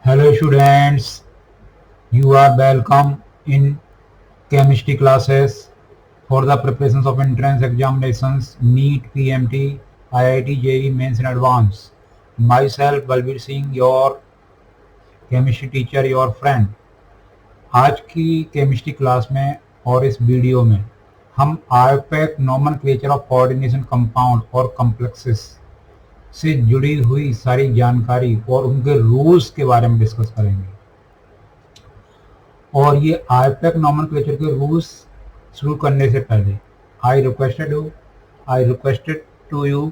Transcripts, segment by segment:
Hello students, you are welcome in chemistry classes for the preparations of entrance examinations NEET, PMT, IIT, JEE Mains in Advance. Myself Balbir Singh, your chemistry teacher, your friend. आज की chemistry class में और इस video में हम IUPAC nomenclature of coordination compound और complexes से जुड़ी हुई सारी जानकारी और उनके रूल्स के बारे में डिस्कस करेंगे। और ये आईपैक नॉमेनक्लेचर के रूल्स शुरू करने से पहले I requested to you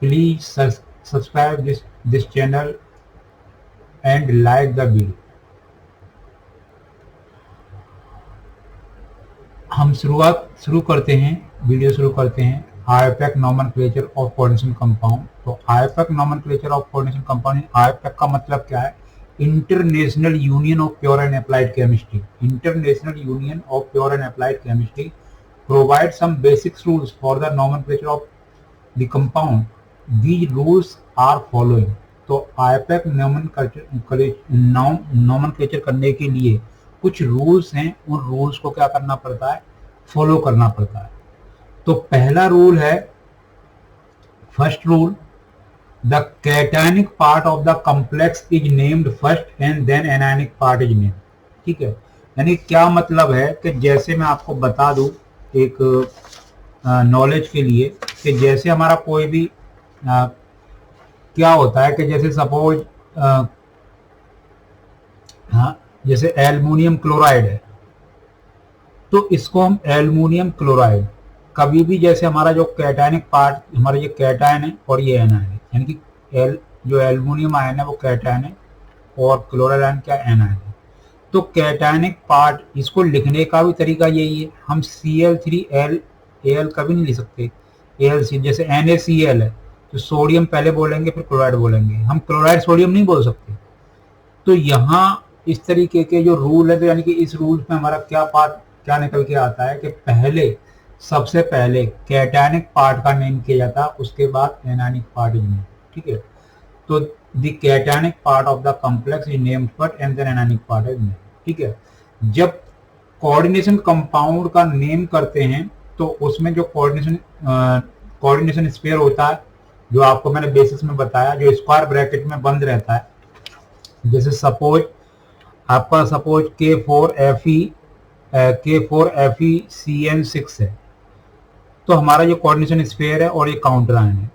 please subscribe this channel and like the video. हम शुरू करते हैं IUPAC nomenclature of coordination compound. तो IUPAC nomenclature of coordination compound, IUPAC का मतलब क्या है? International union of pure and applied chemistry. International union of pure and applied chemistry provide some basic rules for the nomenclature of the compound. These rules are following. तो IUPAC nomenclature करने के लिए कुछ rules हैं, उन rules को क्या करना पड़ता है? फॉलो करना पड़ता है। तो पहला रूल है, first rule, the cationic part of the complex is named first and then anionic part is named. ठीक है, यानी क्या मतलब है कि जैसे मैं आपको बता दूं एक नॉलेज के लिए कि जैसे हमारा कोई भी क्या होता है कि जैसे सपोज जैसे एल्युमिनियम क्लोराइड है, तो इसको हम एल्युमिनियम क्लोराइड, कभी भी जैसे हमारा जो कैटायनिक पार्ट, हमारा ये कैटायन है और ये एनायन है, यानी कि जो एल्युमिनियम आयन है वो कैटायन है और क्लोराइड आयन क्या एनायन है। तो कैटायनिक पार्ट, इसको लिखने का भी तरीका यही है। हम Cl3Al कभी नहीं लिख सकते, Al जैसे NaCl है तो सोडियम पहले बोलेंगे फिर क्लोराइड बोलेंगे, हम क्लोराइड सोडियम नहीं बोल सकते। तो यहाँ इस तरीके के जो रूल है, तो यानी कि इस रूल में हमारा क्या निकल के आता है कि सबसे पहले कैटायनिक पार्ट का नेम किया जाता है, उसके बाद एनायनिक पार्ट इज नेम। ठीक है, तो the cationic part of the complex is named first and then anionic part is name. ठीक है, जब कोऑर्डिनेशन कंपाउंड का नेम करते हैं तो उसमें जो कोऑर्डिनेशन स्फीयर होता है, जो आपको मैंने बेसिस में बताया, जो स्क्वायर ब्रैकेट में बंद रहता है। जैसे सपोज K4FeCN6 है, तो हमारा ये कोऑर्डिनेशन स्फीयर है और ये काउंटर आयन है।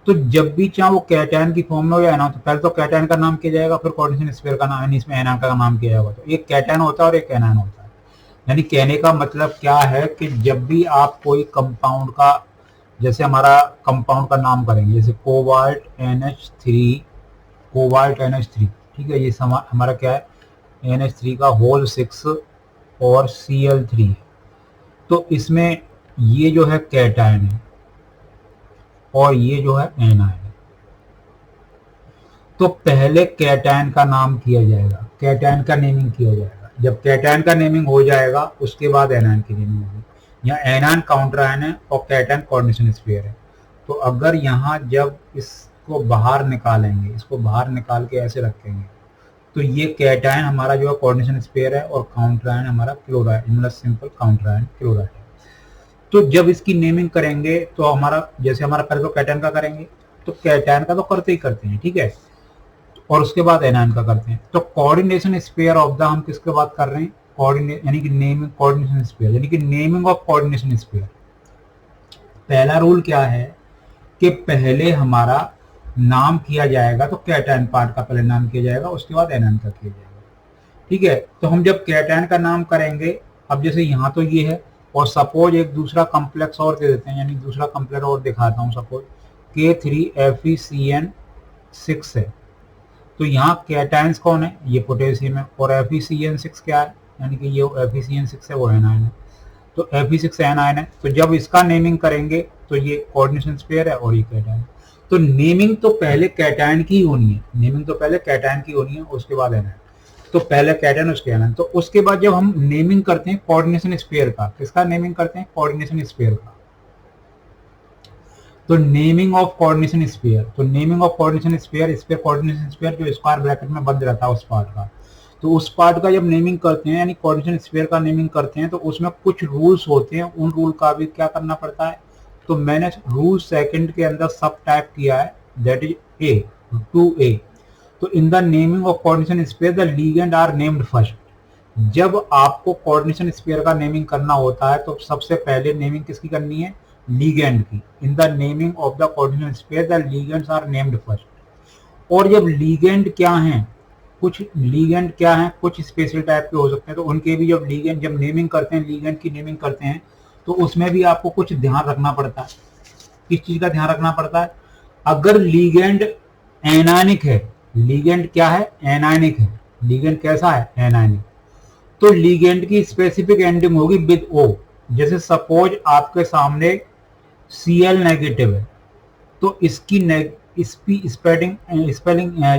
तो जब भी चाहे वो कैटायन की फॉर्म में हो या एनायन, तो पहले तो कैटायन का नाम किया जाएगा, फिर कोऑर्डिनेशन स्फीयर का नाम, इसमें एनायन का नाम किया जाएगा। तो एक कैटायन होता है और एक एनायन होता है। यानी कहने का मतलब क्या है कि जब भी आप कोई कंपाउंड का, जैसे हमारा कंपाउंड का नाम करेंगे, जैसे कोबाल्ट NH3, ठीक है, ये हमारा क्या है? NH3 का होल 6 और Cl3। तो इसमें ये जो है कैटायन है और ये जो है एनायन है। तो पहले कैटायन का नाम किया जाएगा, कैटायन का नेमिंग किया जाएगा। जब कैटायन का नेमिंग हो जाएगा उसके बाद एनायन की नेमिंग होगी। यहाँ एनायन काउंटर आयन है और कैटायन कोऑर्डिनेशन स्फीयर है। तो अगर यहाँ जब इसको बाहर निकालेंगे, इसको बाहर निकाल के ऐसे रखेंगे, तो ये कैटायन हमारा जो है कोऑर्डिनेशन स्फीयर है और काउंटर आयन हमारा क्लोराइड, मतलब सिंपल काउंटर आयन क्लोराइड है। तो जब इसकी नेमिंग करेंगे तो हमारा, जैसे हमारा पहले तो कैटायन का करेंगे, तो कैटायन का तो करते हैं, ठीक है, और उसके बाद एनायन का करते हैं। तो कोऑर्डिनेशन स्फीयर ऑफ द, हम किसके बात कर रहे हैं? यानी कि नेमिंग कोऑर्डिनेशन स्फीयर, यानी कि नेमिंग ऑफ कोऑर्डिनेशन स्फीयर। पहला रूल क्या है कि पहले हमारा नाम किया जाएगा, तो कैटायन पार्ट का पहले नाम किया जाएगा, उसके बाद एनायन का किया जाएगा। ठीक है, तो हम जब कैटायन का नाम करेंगे, अब जैसे यहाँ तो ये है, और सपोज एक दूसरा कॉम्प्लेक्स और दे देते हैं, यानी दूसरा कॉम्प्लेक्स और दिखाता हूँ। सपोज K3FeCN6 है, तो यहाँ कैटायंस कौन है? ये पोटेशियम है, और FeCN6 क्या है? यानी कि ये FeCN6 है, वो एनायन है। तो Fe6 एनायन है। तो जब इसका नेमिंग करेंगे तो ये कोऑर्डिनेशन स्फीयर है और ये कैटायन। तो नेमिंग तो पहले कैटायन की होनी है, उसके बाद एनायन। तो पहले कैटायन उसके एनायन। तो उसके बाद जब हम नेमिंग करते हैं कोऑर्डिनेशन स्फीयर का, किसका नेमिंग करते हैं? कोऑर्डिनेशन स्फीयर का। तो नेमिंग ऑफ कोऑर्डिनेशन स्फीयर, तो naming of coordination sphere, sphere coordination sphere जो स्क्वायर ब्रैकेट में बंद रहता है उस पार्ट का, तो उस पार्ट का जब नेमिंग करते हैं यानी कोऑर्डिनेशन स्फीयर का नेमिंग करते हैं तो उसमें कुछ रूल्स होते हैं, उन रूल का भी क्या करना पड़ता है। तो मैंने रूल सेकंड के अंदर सब टाइप किया है, दैट इज ए 2A। तो in the naming of coordination sphere the ligand are named first. जब आपको कोऑर्डिनेशन स्फीयर का नेमिंग करना होता है तो सबसे पहले नेमिंग किसकी करनी है, लीगेंड की। In the naming of the coordination sphere the ligands are named first. और जब लीगेंड क्या हैं, कुछ लीगेंड क्या हैं, कुछ स्पेशल टाइप के हो सकते हैं, तो उनके भी जब लीगेंड जब नेमिंग करते हैं, लीगेंड की नेमिंग करते हैं तो उसमें भी आपको कुछ ध्यान रखना पड़ता है। किस चीज का ध्यान रखना पड़ता है, अगर लीगेंड एनायनिक है, लीगेंड क्या है, एनायनिक है, लीगेंड कैसा है, एनायनिक, तो लीगेंड की स्पेसिफिक एंडिंग होगी विद ओ। जैसे सपोज आपके सामने Cl नेगेटिव है तो इसकी स्पेलिंग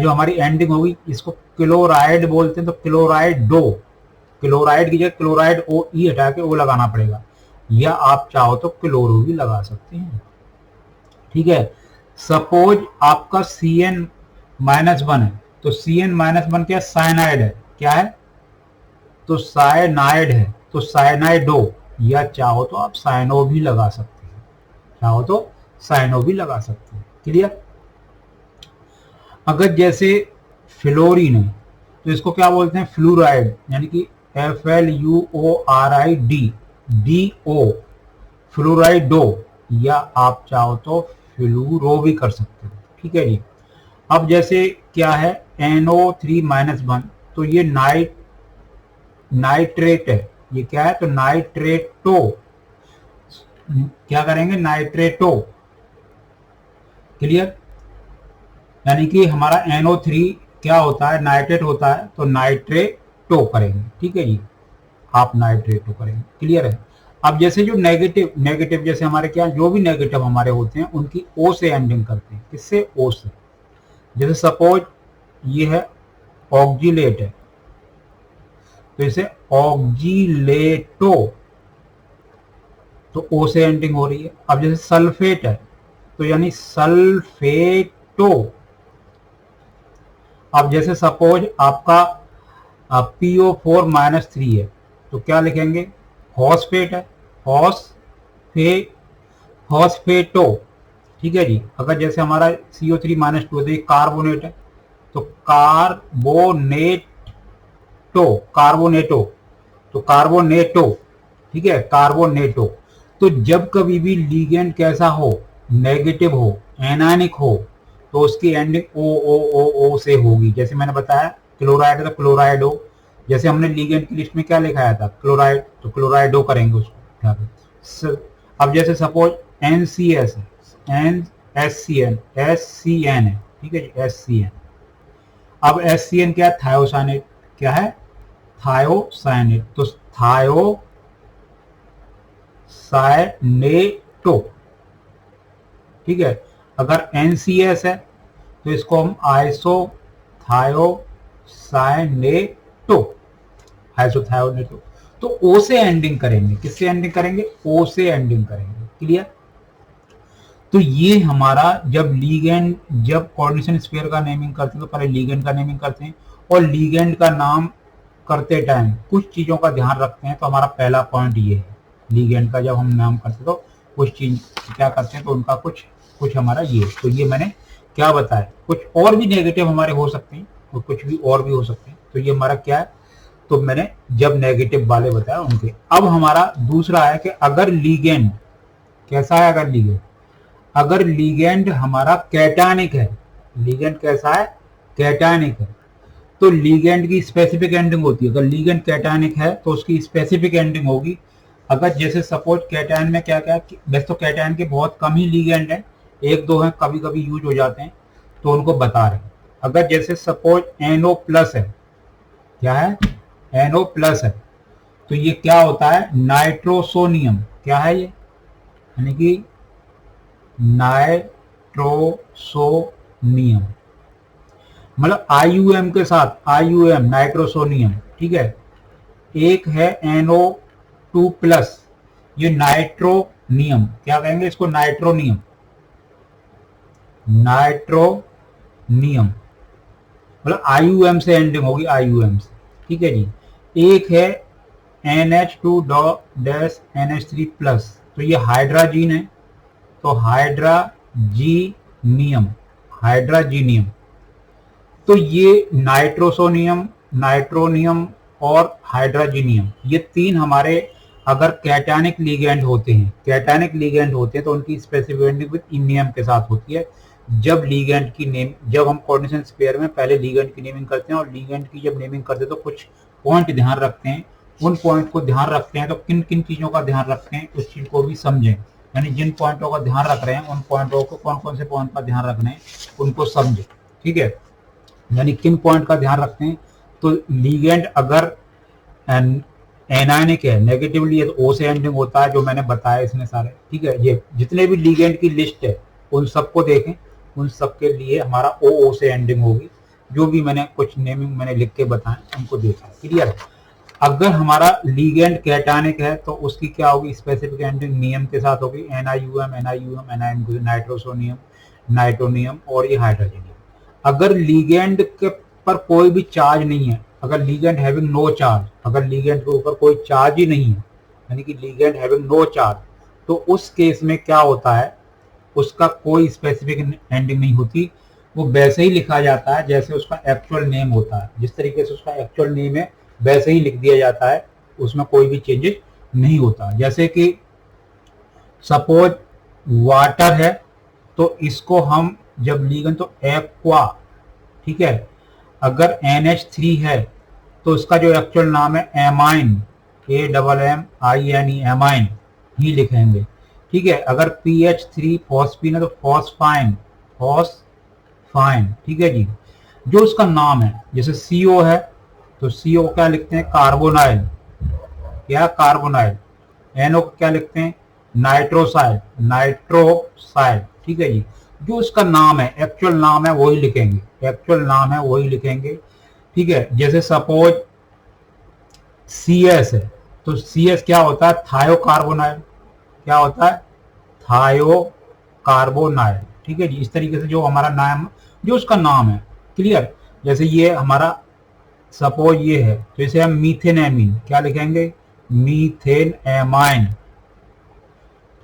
जो हमारी एंडिंग होगी, इसको क्लोराइड बोलते हैं, तो क्लोराइडो, क्लोराइड की जगह क्लोराइड ओ ई हटा के ओ लगाना पड़ेगा, या आप चाहो तो क्लोरो भी लगा सकते हैं। ठीक है, सपोज आपका Cn-1 है तो Cn-1 क्या, साइनाइड है, क्या है, तो साइनाइड है, तो साइनाइडो, या चाहो तो आप साइनो भी लगा सकते हैं, चाहो तो साइनो भी लगा सकते हैं। क्लियर। अगर जैसे फ्लोरीन है तो इसको क्या बोलते हैं, फ्लूराइड, यानी कि FLUORID DO, फ्लूराइडो, या आप चाहो तो फ्लूरो भी कर सकते हो। ठीक है जी। अब जैसे क्या है NO3-1, तो ये नाइट्रेट है, ये क्या है, तो नाइट्रेटो, क्या करेंगे, नाइट्रेटो। क्लियर। यानी कि हमारा NO3 क्या होता है, नाइट्रेट होता है, तो नाइट्रेटो करेंगे। ठीक है जी, आप नाइट्रेटो करेंगे। क्लियर है। अब जैसे जो नेगेटिव जैसे हमारे क्या, जो भी नेगेटिव हमारे होते हैं उनकी ओ से एंडिंग करते हैं, किससे, ओ से। जैसे सपोज ये है ऑक्जिलेट है तो इसे ऑक्जिलेटो, तो ओ से एंडिंग हो रही है। अब जैसे सल्फेट है तो यानी सल्फेटो। अब जैसे सपोज आपका PO4-3 है तो क्या लिखेंगे, फॉस्फेट है, फॉस्फेटो। ठीक है जी। अगर जैसे हमारा CO3-2 तो ये कार्बोनेट है तो कार्बोनेटो, तो कार्बोनेटो। ठीक है, कार्बोनेटो। तो जब कभी भी लीगेंड कैसा हो, नेगेटिव हो, एनायनिक हो, तो उसकी एंडिंग ओ से होगी। जैसे मैंने बताया क्लोराइड है तो क्लोराइडो, जैसे हमने लीगेंड की लिस्ट में क्या लिखाया था, क्लोराइड, तो क्लोराइडो करेंगे उसको। अब जैसे सपोज NCS है, SCN है, ठीक है जी, SCN। अब SCN क्या है, थायोसाइनेट, क्या है, थायोसाइनेट, तो थायोसाइनेटो। ठीक है। अगर NCS है तो इसको हम आइसोथायोनेटो, तो ओ से एंडिंग करेंगे, किससे एंडिंग करेंगे, ओ से एंडिंग करेंगे। क्लियर। तो ये हमारा जब कोऑर्डिनेशन स्फीयर का नेमिंग करते हैं तो पहले लीगेंड का नेमिंग करते हैं, और लीगेंड का नाम करते टाइम कुछ चीजों का ध्यान रखते हैं। तो हमारा पहला पॉइंट ये है, लीगेंड का जब हम नाम करते तो कुछ चीज क्या करते हैं, तो उनका कुछ हमारा ये, तो ये मैंने क्या बताया। कुछ और भी नेगेटिव हमारे हो सकते हैं और कुछ भी और भी हो सकते हैं, तो ये हमारा क्या है, तो मैंने जब नेगेटिव वाले बताया उनके। अब हमारा दूसरा है कि अगर लीगेंड कैसा है, अगर लीगेंड हमारा कैटायनिक है, लीगेंड कैसा है, कैटायनिक है, तो लीगेंड की स्पेसिफिक एंडिंग होती है। अगर लीगेंड कैटायनिक है तो उसकी स्पेसिफिक एंडिंग होगी। अगर जैसे सपोज कैटायन में क्या क्या, वैसे तो कैटायन के बहुत कम ही लीगेंड है, एक दो हैं कभी कभी यूज हो जाते हैं, तो उनको बता रहे हैं। अगर जैसे सपोज NO+ है, क्या है, NO+ है, तो ये क्या होता है, नाइट्रोसोनियम, क्या है ये, यानी कि नाइट्रोसोनियम, मतलब IUM के साथ, IUM नाइट्रोसोनियम। ठीक है। एक है NO2+, ये नाइट्रोनियम, क्या कहेंगे इसको, नाइट्रोनियम। नाइट्रोनियम, मतलब IUM से एंडिंग होगी, IUM से, ठीक है जी। एक है NH2-NH3+, तो ये हाइड्राजीन है, तो हाइड्राजीनियम, हाइड्राजीनियम। तो ये नाइट्रोसोनियम, नाइट्रोनियम और हाइड्राजीनियम, ये तीन हमारे अगर कैटायनिक लिगेंड होते हैं, कैटायनिक लिगेंड होते हैं तो उनकी स्पेसिफिक विद इनियम के साथ होती है। जब लिगेंड की नेम, जब हम कोऑर्डिनेशन स्पेयर में पहले लिगेंड की नेमिंग करते हैं और लिगेंड की जब नेमिंग करते हैं तो कुछ पॉइंट ध्यान रखते हैं, उन पॉइंट को ध्यान रखते हैं। तो किन किन चीजों का ध्यान रखते हैं उस चीज को भी समझें, यानी जिन पॉइंटों का ध्यान रख रहे हैं उन पॉइंटों को, कौन कौन से पॉइंट का ध्यान रखना है उनको समझें, ठीक है। यानी किन पॉइंट का ध्यान रखते हैं, तो लिगेंड अगर एनायनिक है, नेगेटिवली है, तो ओ से एंडिंग होता है, जो मैंने बताया इसमें सारे, ठीक है। ये जितने भी लिगेंड की लिस्ट है उन सबको देखें, उन सब के लिए हमारा ओ से एंडिंग होगी। जो भी मैंने कुछ नेमिंग मैंने लिख के बताएं उनको देखा, क्लियर है। अगर हमारा लिगेंड कैटायनिक है तो उसकी क्या होगी, स्पेसिफिक एंडिंग नियम के साथ होगी, NiUM, NiUM, NiM, nitrosonium, nitronium और ये हाइड्रोजनियम। अगर लिगेंड के पर कोई भी चार्ज नहीं है, अगर लिगेंड हैविंग नो चार्ज, अगर लिगेंड के ऊपर कोई चार्ज ही नहीं है, यानी कि लिगेंड हैविंग नो चार्ज, तो उस केस में क्या होता है, उसका कोई स्पेसिफिक एंडिंग नहीं होती, वो वैसे ही लिखा जाता है जैसे उसका एक्चुअल नेम होता है। जिस तरीके से उसका एक्चुअल नेम है वैसे ही लिख दिया जाता है, उसमें कोई भी चेंजेस नहीं होता। जैसे कि सपोज वाटर है, तो इसको हम जब लिगेंड तो एक्वा, ठीक है। अगर NH3 है तो इसका जो एक्चुअल नाम है एमाइन, AMMINE, एमाइन ही लिखेंगे, ठीक है। अगर PH3 फॉस्फीन है तो फॉस्फाइन, फॉस्फाइन, ठीक है जी। जो उसका नाम है, जैसे CO है तो CO क्या लिखते हैं, कार्बोनाइल, क्या कार्बोनाइल। NO क्या लिखते हैं, नाइट्रोसाइड, नाइट्रोसाइड, ठीक है जी। जो उसका नाम है, एक्चुअल नाम है वही लिखेंगे, एक्चुअल नाम है वही लिखेंगे, ठीक है। जैसे सपोज CS है तो CS क्या होता है, थायोकार्बोनाइल, क्या होता है, थायोकार्बोनाइल, ठीक है जी। इस तरीके से जो हमारा नाम, जो उसका नाम है, क्लियर। जैसे ये हमारा सपोज ये है तो इसे हम मीथेन एमीन क्या लिखेंगे, मीथेन एमाइन,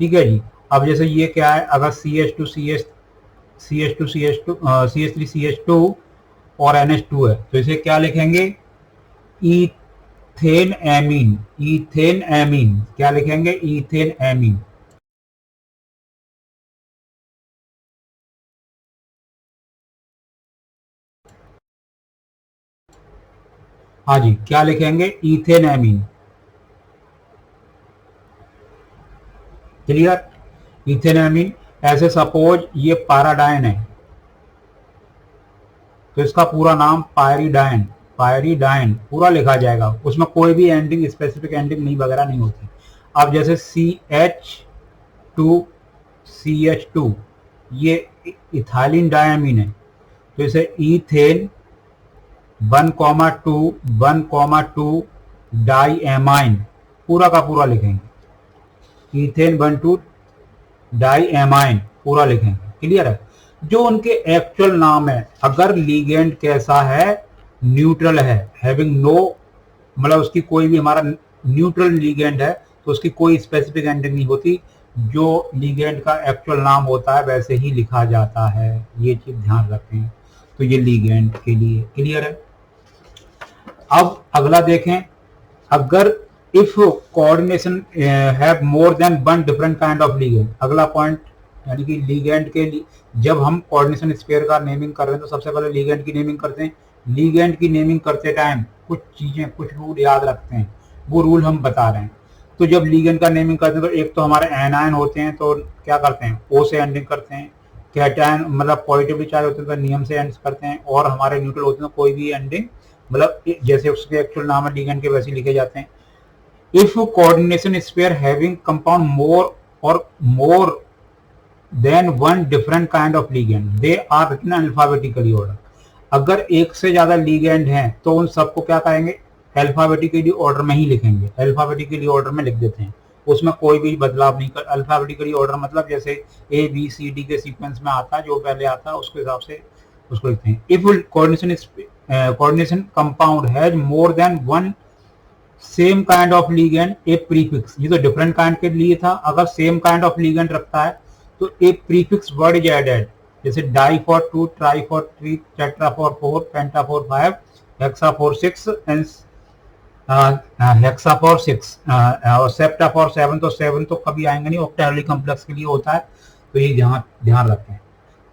ठीक है जी। अब जैसे ये क्या है, अगर CH3CH2 और NH2 है तो इसे क्या लिखेंगे, ईथेन एमीन, ईथेन एमीन, क्या लिखेंगे, ईथेन एमीन। हाँ जी, क्या लिखेंगे, ethane amine, clear, ethane amine. ऐसे सपोज ये पैराडाइन है तो इसका पूरा नाम पायरीडाइन, पायरीडाइन पूरा लिखा जाएगा, उसमें कोई भी एंडिंग, स्पेसिफिक एंडिंग नहीं वगैरह नहीं होती। अब जैसे CH2 ये इथाइलिन डायमीन है तो इसे ईथेन 1,2 डाई एमाइन पूरा का पूरा लिखेंगे, ईथेन 1,2 डाई एमाइन पूरा लिखेंगे, क्लियर है। जो उनके एक्चुअल नाम है, अगर लिगेंड कैसा है, न्यूट्रल है, हैविंग नो, मतलब उसकी कोई भी, हमारा न्यूट्रल लिगेंड है तो उसकी कोई स्पेसिफिक एंडिंग नहीं होती, जो लिगेंड का एक्चुअल नाम होता है वैसे ही लिखा जाता है, ये चीज ध्यान रखें। तो ये लिगेंड के लिए क्लियर है। अब अगला देखें, अगर if coordination have more than one different kind of ligand, अगला पॉइंट, यानी कि लिगेंड के लिए जब हम कोऑर्डिनेशन स्पेयर का नेमिंग कर रहे हैं तो सबसे पहले लिगेंड की नेमिंग करते हैं। लिगेंड की नेमिंग करते टाइम कुछ चीजें, कुछ रूल याद रखते हैं, वो रूल हम बता रहे हैं। तो जब लिगेंड का नेमिंग करते हैं तो एक तो हमारे एनायन होते हैं तो क्या करते हैं, O से एंडिंग करते हैं। कैटायन मतलब पॉजिटिवली चार्ज होते हैं तो नियम से एंड करते हैं, और हमारे न्यूट्रल होते हैं तो कोई भी एंडिंग, मतलब जैसे उसके एक्चुअल नाम है लिगेंड के वैसे लिखे जाते हैं। If coordination sphere having compound more than one different kind of ligand, they are written alphabetically order। अगर एक से ज्यादा लिगेंड हैं तो उन सबको क्या कहेंगे, अल्फाबेटिकली ऑर्डर में ही लिखेंगे, अल्फाबेटिकली ऑर्डर में लिख देते हैं। उसमें कोई भी बदलाव नहीं कर, अल्फाबेटिकली ऑर्डर मतलब जैसे ए बी सी डी के सीक्वेंस में आता है, जो पहले आता है उसके हिसाब से उसको लिखते हैं। If coordination compound has more than one same kind of ligand A prefix, ये तो डिफरेंट काइंड के लिए था, अगर सेम काइंड ऑफ लीगेंड रखता है तो a prefix word is added, जैसे di for 2, tri for 3, tetra for 4, penta for 5, hexa for 6 and hexa for 6 और सेप्टा फॉर 7, तो 7 तो कभी आएंगे नहीं, ऑक्टेनरी कॉम्प्लेक्स के लिए होता है, तो ये ध्यान रखें।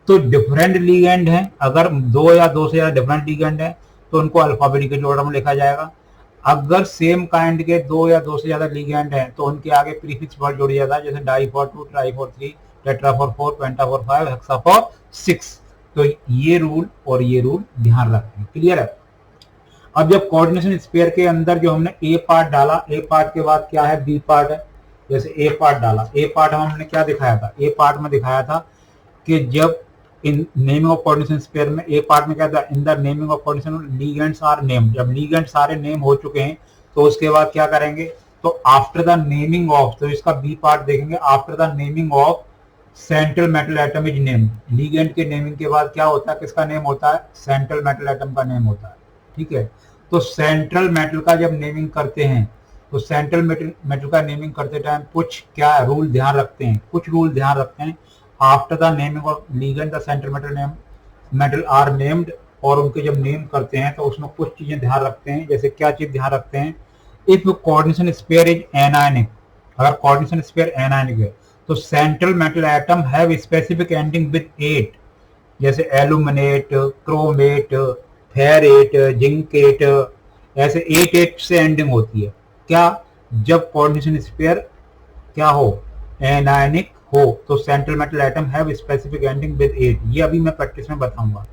तो डिफरेंट लीगेंड है, अगर दो या दो से ज्यादा डिफरेंट लीगेंड है तो उनको अल्फाबेटिकल ऑर्डर में लिखा जाएगा। अगर सेम काइंड के दो या दो से ज्यादा लीगेंड है तो उनके आगे प्रीफिक्स वर्ड जोड़ जाता है, जैसे di for 2, tri for 3, tetra for 4, penta for 5, hexa for 6। तो ये रूल और ये रूल ध्यान रखें, क्लियर है। अब जब कोऑर्डिनेशन स्पेयर के अंदर जो हमने ए पार्ट डाला, ए पार्ट के बाद क्या है, बी पार्ट है। जैसे ए पार्ट डाला, ए पार्ट हमने क्या दिखाया था, ए पार्ट में दिखाया था कि जब in naming of coordination sphere में ए पार्ट में क्या था, in the naming of coordination ligands are name, जब लीगेंड सारे नेम हो चुके हैं तो उसके बाद क्या करेंगे, तो आफ्टर द नेमिंग ऑफ, तो इसका बी पार्ट देखेंगे, after the naming of central metal atom is name, ligand के नेमिंग के बाद क्या होता है, किसका नेम होता है, सेंट्रल मेटल एटम का नेम होता है, ठीक है। तो सेंट्रल मेटल का जब नेमिंग करते हैं तो सेंट्रल मेटल का नेमिंग करते टाइम कुछ क्या रूल ध्यान रखते हैं, कुछ रूल ध्यान रखते हैं। After the naming of ligand the central metal are named, और उनके जब नेम करते हैं तो उसमें कुछ चीजें ध्यान रखते हैं, जैसे क्या चीज ध्यान रखते हैं, if coordination sphere is anionic, अगर कोऑर्डिनेशन स्पेयर एनायनिक है तो central metal atom have specific ending with 8, जैसे एल्यूमिनेट, क्रोमेट, फेरेट, जिंकेट, ऐसे 8 से एंडिंग होती है। क्या, जब कोऑर्डिनेशन स्पेयर क्या हो, एनायनिक हो, तो central metal atom have specific ending with 8, ये अभी मैं प्रैक्टिस में बताऊंगा।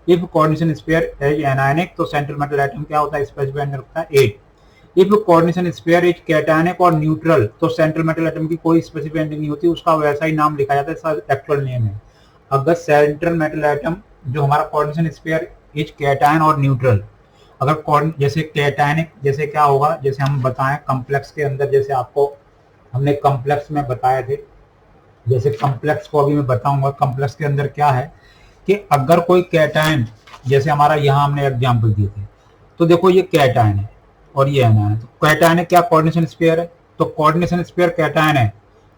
If coordination sphere is anionic तो सेंट्रल मेटल एटम क्या होता है, स्पेसिफिक एंडिंग रखता है 8। If coordination sphere is cationic और न्यूट्रल तो सेंट्रल मेटल एटम की कोई स्पेसिफिक एंडिंग नहीं होती, उसका वैसा ही नाम लिखा जाता है, इसका एक्चुअल नेम है। अगर सेंट्रल मेटल एटम जो हमारा कोऑर्डिनेशन स्पेयर इज कैटायन और न्यूट्रल, अगर जैसे कैटायनिक, जैसे क्या होगा, जैसे हम बताएं कॉम्प्लेक्स के अंदर, जैसे आपको हमने कॉम्प्लेक्स में बताए थे, जैसे कॉम्प्लेक्स को अभी मैं बताऊंगा, कॉम्प्लेक्स के अंदर क्या है कि अगर कोई कैटायन, जैसे हमारा यहाँ हमने एग्जांपल दिए थे, तो देखो ये कैटायन है और ये एनायन है, तो कैटायन है क्या, कोऑर्डिनेशन स्पेयर है, तो कोऑर्डिनेशन स्पेयर कैटायन है,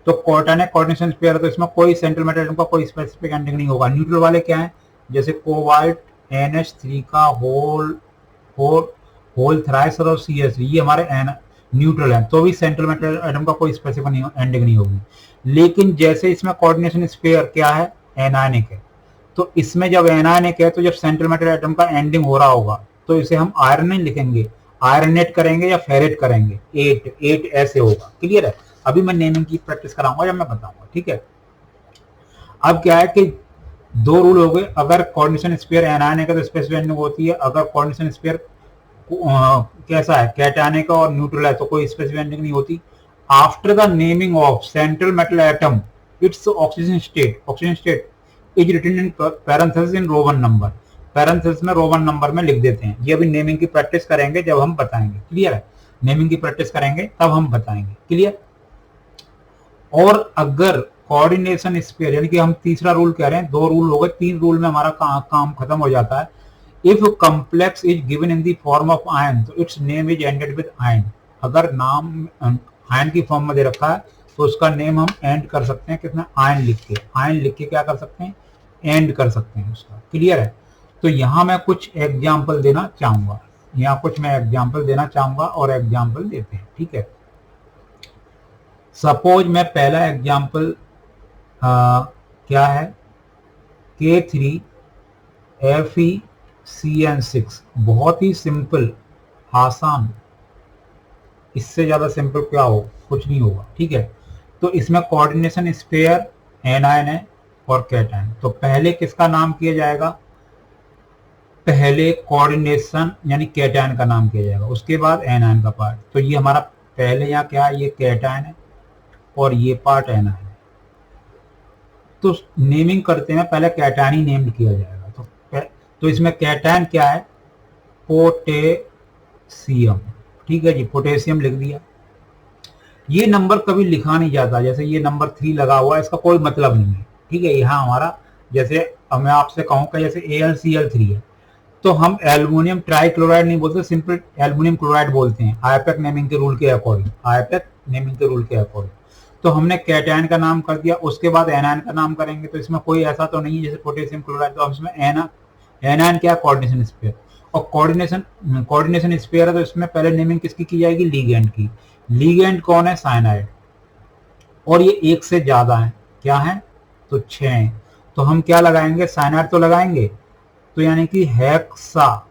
तो कैटायन कोऑर्डिनेशन स्पेयर है, तो इसमें कोई सेंट्रल मेटल एटम का कोई स्पेसिफिक एंडिंग नहीं होगा। न्यूट्रल वाले क्या है, जैसे कोबाल्ट NH3 का होल थ्राइस और CH3, ये हमारे न्यूट्रल है, तो भी सेंट्रल मेटल एटम का कोई स्पेसिफिक एंडिंग नहीं होगी। लेकिन जैसे इसमें कोऑर्डिनेशन स्पेयर क्या है, एनायनिक है, तो इसमें जब एनायनिक है तो जब सेंट्रल मेटल एटम का एंडिंग हो रहा होगा तो इसे हम आयरन नहीं लिखेंगे, आयरनेट करेंगे या फेरेट करेंगे, 8 ऐसे होगा, क्लियर है। अभी मैं नेमिंग की प्रैक्टिस कराऊंगा जब मैं बताऊंगा, ठीक है। अब क्या है कि दो रूल हो गए, अगर कोऑर्डिनेशन स्पेयर एनायनिक है तो स्पेसिफिक एंडिंग होती है, अगर कोऑर्डिनेशन स्पेयर कैसा है, कैटायनिक और न्यूट्रल है तो कोई स्पेसिफिक एंडिंग नहीं होती। After the naming of central metal atom its oxygen state is written in parenthesis in Roman number, parenthesis में रोमन नंबर में लिख देते हैं। ये अभी नेमिंग की प्रैक्टिस करेंगे जब हम बताएंगे, क्लियर है, नेमिंग की प्रैक्टिस करेंगे तब हम बताएंगे, क्लियर। और अगर कोऑर्डिनेशन स्पेयर, यानी कि हम तीसरा रूल कह रहे हैं, दो रूल हो गए, 3 रूल में हमारा काम खत्म हो जाता है। If complex is given in the form of ion तो its name is ended with ion, अगर नाम आयन की फॉर्म में दे रखा है तो उसका नेम हम एंड कर सकते हैं, कितना, आयन लिख के क्या कर सकते हैं, एंड कर सकते हैं उसका, क्लियर है। तो यहाँ मैं कुछ एग्जाम्पल देना चाहूंगा, और एग्जाम्पल देते हैं, ठीक है। सपोज मैं पहला एग्जाम्पल क्या है, K3FeCN6, बहुत ही सिंपल, आसान, इससे ज्यादा सिंपल क्या हो, कुछ नहीं होगा, ठीक है। तो इसमें कोऑर्डिनेशन स्पेयर एनायन है और कैटायन, तो पहले किसका नाम किया जाएगा, पहले कोऑर्डिनेशन यानी कैटायन का नाम किया जाएगा, उसके बाद एनायन का पार्ट। तो ये हमारा पहले यहाँ क्या है, ये कैटायन है और ये पार्ट एनायन है। तो नेमिंग करते हैं, पहले कैटायन ही नेम्ड किया जाएगा। तो इसमें कैटायन क्या है, पोटेशियम, ठीक है जी, पोटेशियम लिख दिया। ये नंबर कभी लिखा नहीं जाता, जैसे ये नंबर 3 लगा हुआ है, इसका कोई मतलब नहीं है, ठीक है। यहाँ हमारा जैसे अब मैं आपसे कहूँ कि जैसे AlCl3 है, तो हम एल्युमिनियम ट्राइक्लोराइड नहीं बोलते, सिंपल एल्युमिनियम क्लोराइड बोलते हैं, आईपैक नेमिंग के रूल के अकॉर्डिंग, आईपैक नेमिंग के रूल के अकॉर्डिंग। तो हमने कैटायन का नाम कर दिया, उसके बाद एनायन का नाम करेंगे, तो इसमें कोई ऐसा तो नहीं है जैसे पोटेशियम क्लोराइड, तो हम इसमें एनायन क्या, कोऑर्डिनेशन स्पेयर, और कोऑर्डिनेशन स्पेयर है, तो इसमें पहले नेमिंग किसकी की जाएगी, लीगेंड की। लीगेंड कौन है, साइनाइड, और ये एक से ज्यादा है, क्या है, तो 6। तो हम क्या लगाएंगे, साइनाइड तो लगाएंगे, तो यानी कि हेक्सा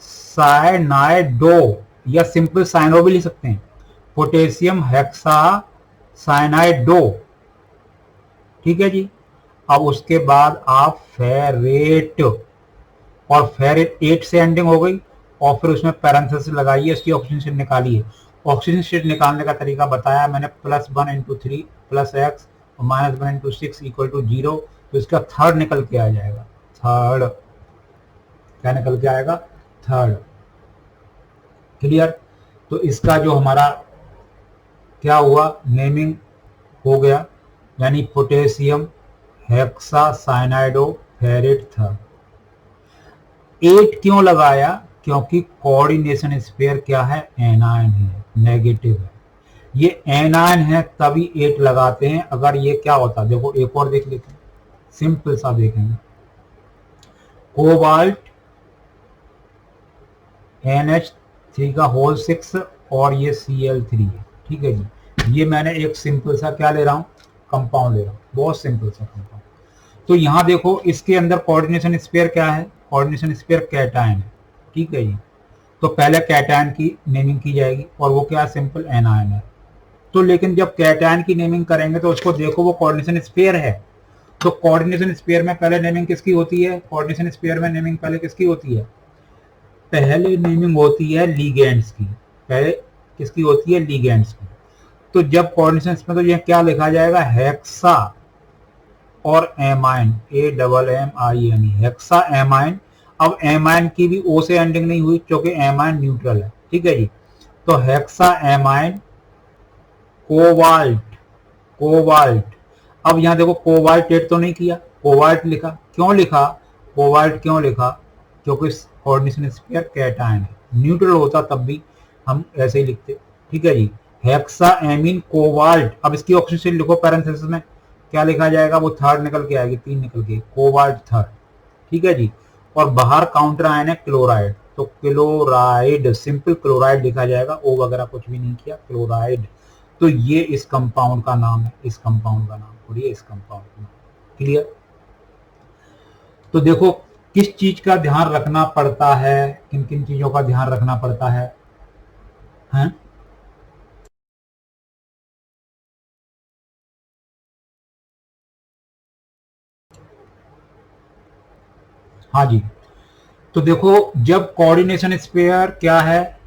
साइनाइडो, या सिंपल साइनो भी लिख सकते हैं, पोटेशियम हेक्सा साइनाइडो, ठीक है जी। अब उसके बाद आप फेरेट, और फेरेट 8 से एंडिंग हो गई, और फिर उसमें पैरेंथेसिस लगाइए, इसकी ऑक्सीजन शीट निकालिए। ऑक्सीजन शीट निकालने का तरीका बताया मैंने, +1 × 3 + x और -1 × 6 = 0, तो इसका थर्ड निकल के आ जाएगा, थर्ड, क्या निकल के आएगा, थर्ड, क्लियर। तो इसका जो हमारा क्या हुआ, नेमिंग हो गया, यानी पोटेशियम हेक्सा साइनाइडो फेरेट थर्ड। 8 क्यों लगाया, क्योंकि कोऑर्डिनेशन स्पेयर क्या है, एनायन है, नेगेटिव है, ये एनायन है तभी 8 लगाते हैं। अगर ये क्या होता, देखो एक और देख लेते हैं, सिंपल सा देखेंगे, कोबाल्ट NH3 का होल 6 और ये Cl3 है, ठीक है जी। ये मैंने एक सिंपल सा क्या ले रहा हूं, कंपाउंड ले रहा हूं, बहुत सिंपल सा कंपाउंड। तो यहां देखो इसके अंदर कोऑर्डिनेशन स्पेयर क्या है, कोऑर्डिनेशन स्पेयर कैटायन है, ठीक है जी। तो पहले कैटायन की नेमिंग की जाएगी, और वो क्या, सिंपल एनायन है। तो लेकिन जब कैटायन की नेमिंग करेंगे तो उसको देखो वो कोऑर्डिनेशन स्पेयर है, तो कोऑर्डिनेशन स्पेयर में पहले नेमिंग किसकी होती है, कोऑर्डिनेशन स्पेयर में नेमिंग पहले किसकी होती है, पहले नेमिंग होती है लीगेंड्स की, पहले किसकी होती है, लीगेंड्स की। तो जब कोऑर्डिनेशन में, तो ये क्या लिखा जाएगा, हेक्सा और एमाइन, AMMINE, हेक्सा एमाइन। अब एमाइन की भी ओ से एंडिंग नहीं हुई, क्योंकि एमाइन न्यूट्रल है, ठीक है जी। तो हेक्सा एमाइन कोबाल्ट, कोबाल्ट। अब यहां देखो कोबाल्ट 8 तो नहीं किया, कोबाल्ट लिखा, क्यों लिखा, कोबाल्ट क्यों लिखा, क्योंकि कोऑर्डिनेशन स्पेयर कैटायन है, न्यूट्रल होता तब भी हम ऐसे ही लिखते, ठीक है जी। हेक्सा एमीन कोबाल्ट, अब इसकी ऑक्सीजन लिखो पैरेंथेसिस में, क्या लिखा जाएगा, वो थर्ड निकल के आएगी, 3 निकल के, कोबाल्ट थर्ड, ठीक है जी। और बाहर काउंटर आयन है क्लोराइड, तो क्लोराइड, सिंपल क्लोराइड लिखा जाएगा, ओ वगैरह कुछ भी नहीं किया, क्लोराइड। तो ये इस कंपाउंड का नाम है, इस कंपाउंड का नाम, और ये इस कंपाउंड का नाम, क्लियर। तो देखो किस चीज का ध्यान रखना पड़ता है, किन किन चीजों का ध्यान रखना पड़ता है, हैं? हाँ जी। तो देखो जब कोऑर्डिनेशन स्पेयर क्या है,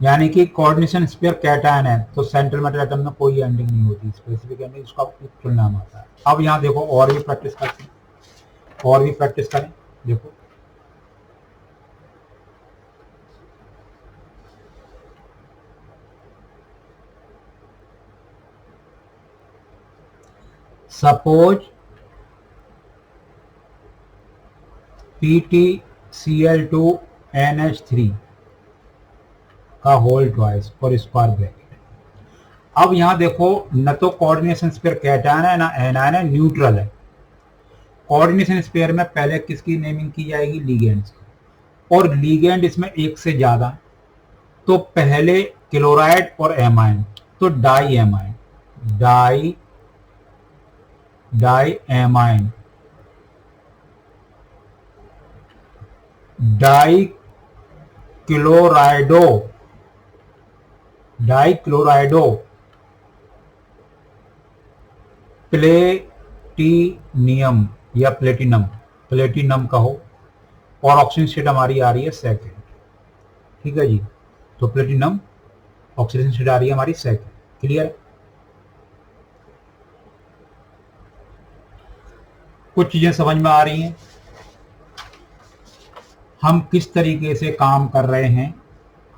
यानी कि कोऑर्डिनेशन स्पेयर कैटायन है, तो सेंट्रल मेटल एटम में कोई एंडिंग नहीं होती, स्पेसिफिक एंडिंग, उसका फुल नाम आता है। अब यहाँ देखो और भी प्रैक्टिस करते हैं, और भी प्रैक्टिस करें, देखो सपोज PtCl2NH3 का होल ट्वाइस और स्क्वायर ब्रैकेट। अब यहां देखो न तो कोऑर्डिनेशन स्पेयर कैटायन है ना एनायन है, न्यूट्रल है। कोऑर्डिनेशन स्पेयर में पहले किसकी नेमिंग की जाएगी, लीगेंड्स की, और लीगेंड इसमें एक से ज्यादा, तो पहले क्लोराइड और एमाइन, तो di amine, di di amine, di chlorido, di chlorido platinum या प्लेटिनम, प्लेटिनम कहो, और ऑक्सीजन शीट हमारी आ रही है सेकेंड, ठीक है जी। तो प्लेटिनम ऑक्सीजन शीट आ रही है हमारी सेकेंड, क्लियर। कुछ चीजें समझ में आ रही हैं, हम किस तरीके से काम कर रहे हैं।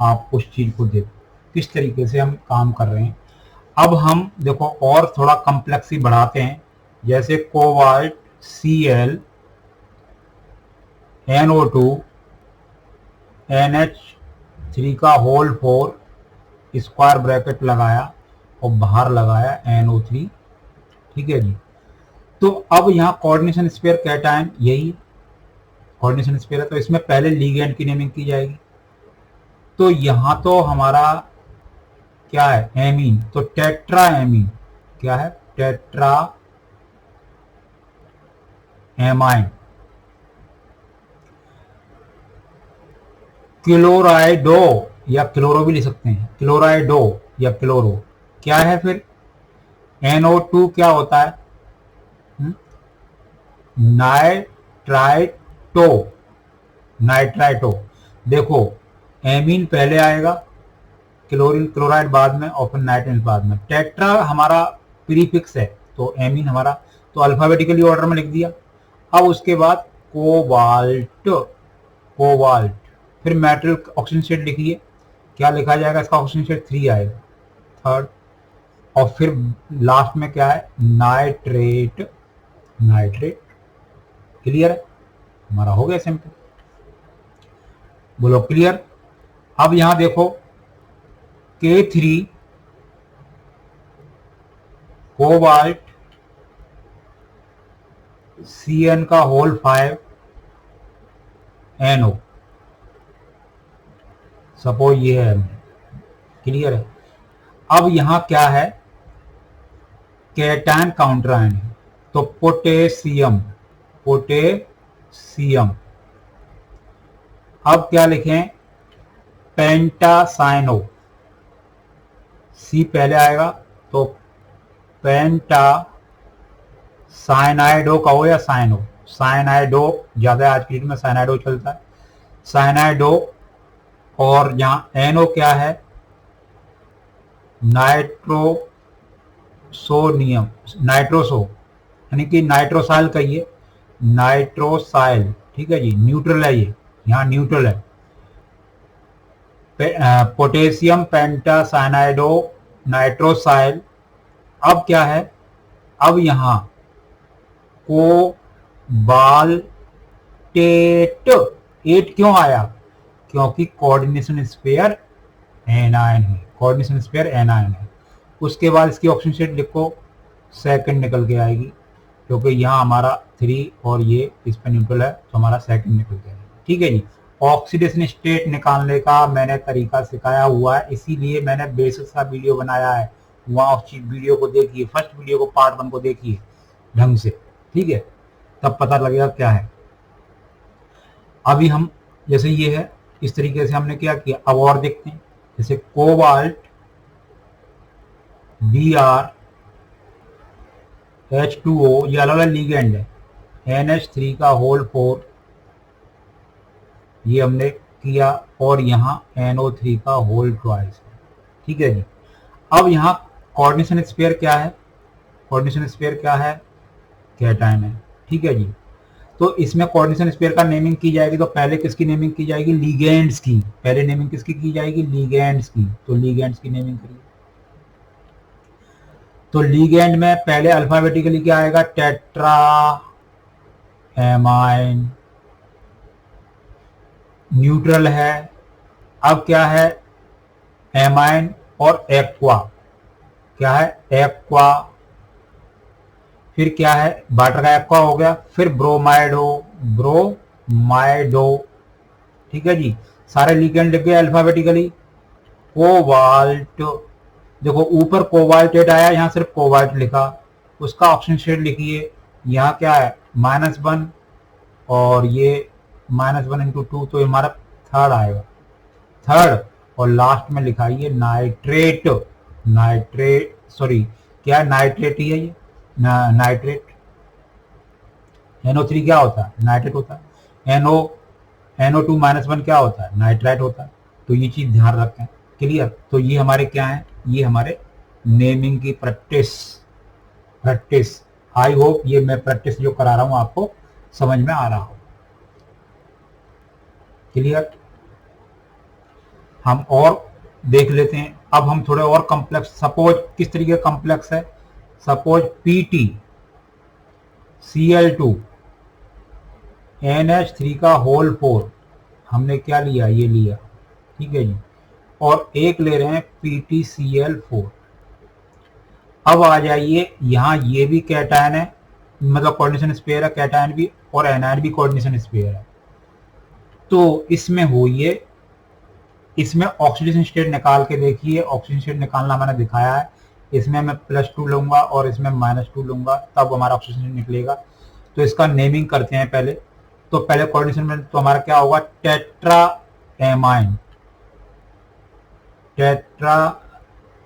आप उस चीज को देखो किस तरीके से हम काम कर रहे हैं। अब हम देखो और थोड़ा कॉम्प्लेक्सी बढ़ाते हैं, जैसे कोबाल्ट Cl NO2 NH3 का होल 4 स्क्वायर ब्रैकेट लगाया और बाहर लगाया NO3, ठीक है जी। तो अब यहाँ कोऑर्डिनेशन स्पेयर कैटायन, यही कोऑर्डिनेशन स्पेयर है, तो इसमें पहले लिगेंड की नेमिंग की जाएगी। तो यहां तो हमारा क्या है, एमीन, तो टेट्रा एमीन, क्या है, टेट्रा एमाइन। क्लोराइडो या क्लोरो भी लिख सकते हैं, क्लोराइडो या क्लोरो, क्या है फिर, NO2 क्या होता है, नाइट्राइटो, नाइट्राइटो। देखो एमीन पहले आएगा, क्लोरीन क्लोराइड बाद में और फिर नाइट्रोजन बाद में। टेट्रा हमारा प्रीफिक्स है, तो एमीन हमारा, तो अल्फाबेटिकली ऑर्डर में लिख दिया। अब उसके बाद कोबाल्ट, कोबाल्ट, फिर मेटल ऑक्सीजन शेड लिखिए, क्या लिखा जाएगा इसका, ऑक्सीजन शेड 3 आएगा, थर्ड। और फिर लास्ट में क्या है, नाइट्रेट, नाइट्रेट। क्लियर है, हमारा हो गया सिंपल, बोलो क्लियर। अब यहां देखो K3 कोबाल्ट Cn का होल 5 NO, सपोज ये है, क्लियर है। अब यहां क्या है, कैटायन काउंटर आयन है, तो पोटेशियम, पोटेशियम। अब क्या लिखें, पेंटासाइनो, सी पहले आएगा, तो पेंटा साइनाइडो कहो या साइनो, साइनाइडो ज्यादा आज की डेट में साइनाइडो चलता है, साइनाइडो। और यहां एनओ क्या है, नाइट्रोसोनियम, नाइट्रोसो यानी कि नाइट्रोसाइल कहिए, नाइट्रोसाइल, ठीक है जी, न्यूट्रल है ये, यहाँ न्यूट्रल है। पोटेशियम पेंटासाइनाइडो नाइट्रोसाइल। अब क्या है, अब यहां कोबाल्टेट, एट क्यों आया, क्योंकि कोऑर्डिनेशन स्पेयर एनायन है, कोऑर्डिनेशन स्पेयर एनायन है। उसके बाद इसकी ऑक्सीजन शेड लिखो, सेकंड निकल के आएगी, क्योंकि यहाँ हमारा 3 और ये इस पर न्यूट्रल है, तो हमारा सेकंड निकल के आएगी, ठीक है जी। ऑक्सीडेशन स्टेट निकालने का मैंने तरीका सिखाया हुआ है, इसीलिए मैंने बेसिक्स का वीडियो बनाया है, वहां उस वीडियो को देखिए, फर्स्ट वीडियो को पार्ट 1 को देखिए ढंग से, ठीक है, तब पता लगेगा क्या है। अभी हम जैसे ये है, इस तरीके से हमने क्या किया, अब और देखते हैं, जैसे कोबाल्ट BrH2O, ये अलग अलग लिगेंड है, NH3 का होल 4 ये हमने किया, और यहाँ NO3 का होल ट्वाइस, ठीक है जी। अब यहाँ कोऑर्डिनेशन स्पेयर क्या है, कोऑर्डिनेशन स्पेयर क्या है, कैटायन है, ठीक है जी। तो इसमें कोऑर्डिनेशन स्पेयर का नेमिंग की जाएगी, तो पहले किसकी नेमिंग की जाएगी, लिगेंड्स की, पहले नेमिंग किसकी की जाएगी, लिगेंड्स की, तो लिगेंड्स की नेमिंग करिए। तो लिगेंड में पहले अल्फाबेटिकली क्या आएगा, टेट्रा एमाइन, न्यूट्रल है। अब क्या है, एमाइन और एक्वा, क्या है, एक्वा। फिर क्या है, वाटर का एक्वा हो गया, फिर ब्रोमाइडो, ब्रोमाइडो, ठीक है जी। सारे लिगेंड लिख गए अल्फाबेटिकली। कोबाल्ट, देखो ऊपर कोबाल्टेट आया, यहाँ सिर्फ कोबाल्ट लिखा, उसका ऑक्सीजन शेड लिखिए, यहाँ क्या है, -1 और ये -1 × 2, तो हमारा थर्ड आएगा, थर्ड। और लास्ट में लिखाइए नाइट्रेट, नाइट्रेट, सॉरी क्या है, नाइट्रेट ही है ये, नाइट्रेट। NO3 क्या होता है, नाइट्रेट होता है। NO2 -1 क्या होता है, नाइट्राइट होता है। तो ये चीज ध्यान रखें, क्लियर। तो ये हमारे क्या है, ये हमारे नेमिंग की प्रैक्टिस, प्रैक्टिस आई होप ये मैं प्रैक्टिस जो करा रहा हूं आपको समझ में आ रहा हो। क्लियर। हम और देख लेते हैं। अब हम थोड़े और कॉम्प्लेक्स, सपोज किस तरीके का कॉम्प्लेक्स है, सपोज पीटी Cl2 NH3 का होल 4, हमने क्या लिया, ये लिया, ठीक है जी, और एक ले रहे हैं PtCl4। अब आ जाइए यहाँ, ये भी कैटायन है, मतलब कोऑर्डिनेशन स्पेयर है, कैटायन भी और एनायन भी कोऑर्डिनेशन स्पेयर है। तो इसमें हो ये, इसमें ऑक्सीडेशन स्टेट निकाल के देखिए, ऑक्सीडेशन स्टेट निकालना मैंने दिखाया है। इसमें मैं +2 लूंगा और इसमें -2 लूंगा, तब हमारा ऑक्सीडेशन स्टेट निकलेगा। तो इसका नेमिंग करते हैं पहले। तो पहले कोऑर्डिनेशन में तो हमारा क्या होगा, टेट्रा एमाइन, टेट्रा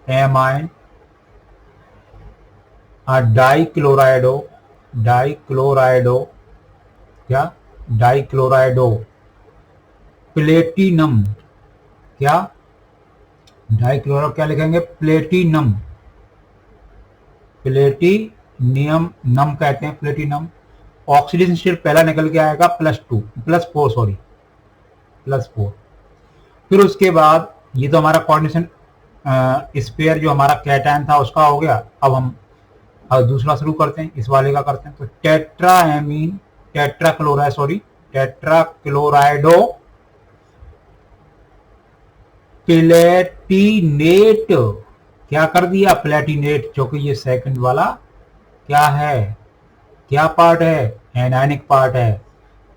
एमाइन डाइक्लोराइडो, डाइक्लोराइडो, क्या, डाइक्लोराइडो प्लेटिनम, क्या, डाइक्लोरो क्या लिखेंगे, प्लेटिनम, प्लेटिनियम, नम कहते हैं प्लेटिनम। ऑक्सीडेशन स्टेट पहला निकल के आएगा +4, सॉरी +4। फिर उसके बाद ये तो हमारा कोऑर्डिनेशन स्पेयर जो हमारा कैटायन था उसका हो गया। अब हम दूसरा शुरू करते हैं, इस वाले का करते हैं। तो टेट्राएमीन, टेट्राक्लोराइड, सॉरी टेट्राक्लोराइडो प्लेटिनेट, क्या कर दिया, प्लेटिनेट, क्योंकि ये सेकंड वाला क्या है, क्या पार्ट है, एनायनिक पार्ट है,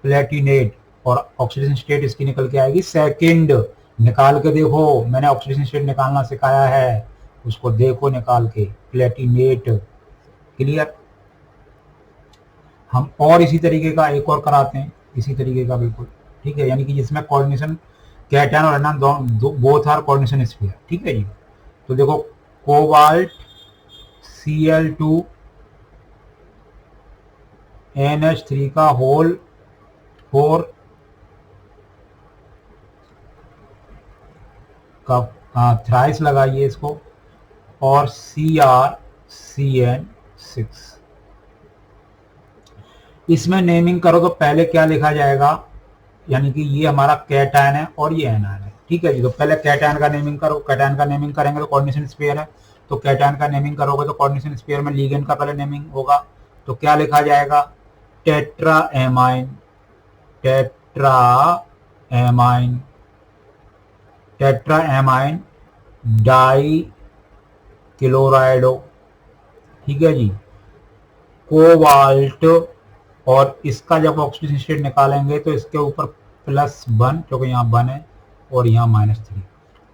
प्लेटिनेट। और ऑक्सीडेशन स्टेट इसकी निकल के आएगी सेकंड। निकाल के देखो, मैंने ऑक्सीडेशन स्टेट निकालना सिखाया है, उसको देखो निकाल के, प्लेटिनेट। क्लियर। हम और इसी तरीके का एक और कराते हैं, इसी तरीके का बिल्कुल, ठीक है, यानी कि जिसमें कोऑर्डिनेशन कैटायन और एनायन दोनों, बोथ आर कोऑर्डिनेशन स्फीयर, ठीक है जी। तो देखो, कोबाल्ट Cl2 NH3 का होल 4 का थ्राइस लगाइए इसको, और CrCN6। इसमें नेमिंग करो तो पहले क्या लिखा जाएगा, यानी कि ये हमारा कैटायन है और ये एनायन है, ठीक है जी। तो पहले कैटायन का नेमिंग करो, कैटायन का नेमिंग करेंगे तो कोऑर्डिनेशन स्फीयर है, तो कैटायन का नेमिंग करोगे तो कोऑर्डिनेशन स्फीयर में लिगेंड का पहले नेमिंग होगा। तो क्या लिखा जाएगा, tetra amine, tetra amine, tetra amine di chlorido, ठीक है जी, कोबाल्ट। और इसका जब ऑक्सीजन स्टेट निकालेंगे तो इसके ऊपर +1, क्योंकि यहाँ 1 है और यहाँ -3,